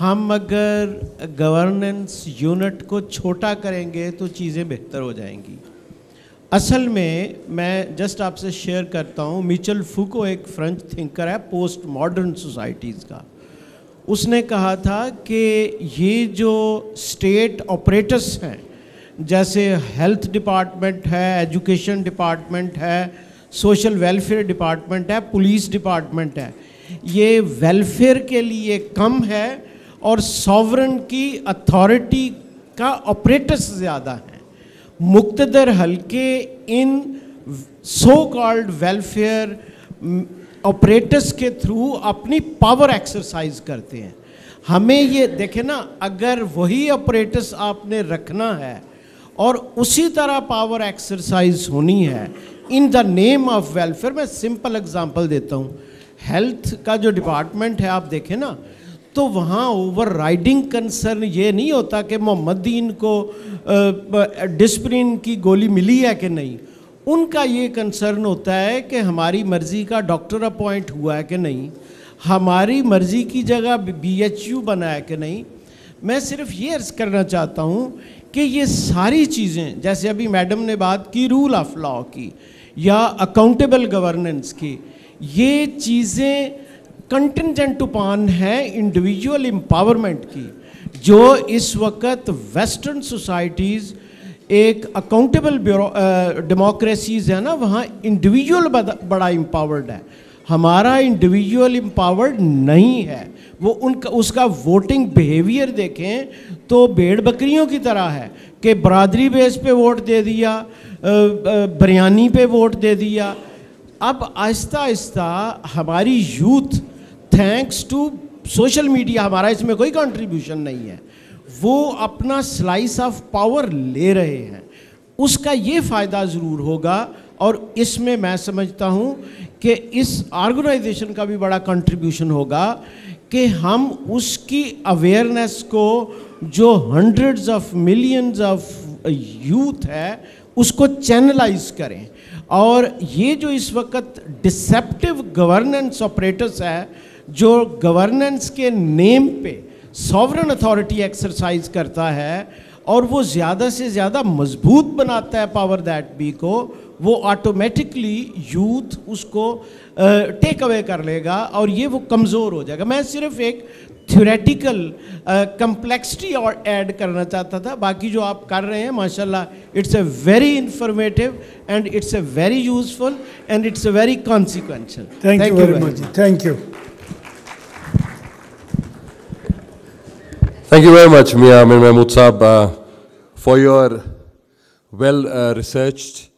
ہم اگر گورننس یونٹ کو چھوٹا کریں گے تو چیزیں بہتر ہو جائیں گی. اصل میں جسٹ آپ سے شیئر کرتا ہوں, میچل فوکو ایک فرینچ تھنکر ہے پوسٹ ماڈرن سوسائٹیز کا. اس نے کہا تھا کہ یہ جو اسٹیٹ آپریٹرس ہیں, جیسے ہیلتھ ڈپارٹمنٹ ہے, ایجوکیشن ڈپارٹمنٹ ہے, سوشل ویلفیئر ڈپارٹمنٹ ہے, پولیس ڈپارٹمنٹ ہے, یہ ویلفیئر کے لیے کم ہے اور ساورن کی اتھارٹی کا آپریٹرس زیادہ ہیں. مقتدر حلقے ان سو کالڈ ویلفیئر آپریٹرس کے تھرو اپنی پاور ایکسرسائز کرتے ہیں. ہمیں یہ دیکھیں نا, اگر وہی آپریٹرس آپ نے رکھنا ہے اور اسی طرح پاور ایکسرسائز ہونی ہے ان دا نیم آف ویلفیئر. میں سمپل اگزامپل دیتا ہوں, ہیلتھ کا جو ڈپارٹمنٹ ہے آپ دیکھیں نا, تو وہاں اوور رائڈنگ کنسرن یہ نہیں ہوتا کہ محمد دین کو ڈسپلن کی گولی ملی ہے کہ نہیں. ان کا یہ کنسرن ہوتا ہے کہ ہماری مرضی کا ڈاکٹر اپوائنٹ ہوا ہے کہ نہیں, ہماری مرضی کی جگہ BHU بنا ہے کہ نہیں. میں صرف یہ عرض کرنا چاہتا ہوں کہ یہ ساری چیزیں, جیسے ابھی میڈم نے بات کی رول آف لا کی یا اکاؤنٹیبل گورننس کی, یہ چیزیں کنٹنجنٹ اپان ہیں انڈیویجول امپاورمنٹ کی. جو اس وقت ویسٹرن سوسائٹیز ایک اکاؤنٹیبل ڈیموکریسیز ہے نا, وہاں انڈیویجول بڑا امپاورڈ ہے. ہمارا انڈیویجول امپاورڈ نہیں ہے. وہ اس کا ووٹنگ بیہیویئر دیکھیں تو بھیڑ بکریوں کی طرح ہے کہ برادری بیس پہ ووٹ دے دیا, بریانی پہ ووٹ دے دیا. اب آہستہ آہستہ ہماری youth thanks to social media, ہمارا اس میں کوئی کنٹریبیوشن نہیں ہے, وہ اپنا سلائس آف پاور لے رہے ہیں. اس کا یہ فائدہ ضرور ہوگا, اور اس میں سمجھتا ہوں کہ اس آرگنائزیشن کا بھی بڑا کنٹریبیوشن ہوگا کہ ہم اس کی اویئرنیس کو, جو hundreds of millions of youth ہے, اس کو چینلائز کریں. اور یہ جو اس وقت ڈسیپٹیو گورننس آپریٹرس ہے, جو گورننس کے نیم پہ ساورن اتھارٹی ایکسرسائز کرتا ہے اور وہ زیادہ سے زیادہ مضبوط بناتا ہے پاور دیٹ بی کو, وہ آٹومیٹکلی یوتھ اس کو ٹیک اوے کر لے گا اور یہ وہ کمزور ہو جائے گا. میں صرف ایک تھیوریٹیکل کمپلیکسٹی اور ایڈ کرنا چاہتا تھا. باقی جو آپ کر رہے ہیں ماشاءاللہ, it's a very informative and it's a very useful and it's a very consequential. Thank you very much. Thank you. Thank you very much, Mia Amir Mahmood Saab, for your well researched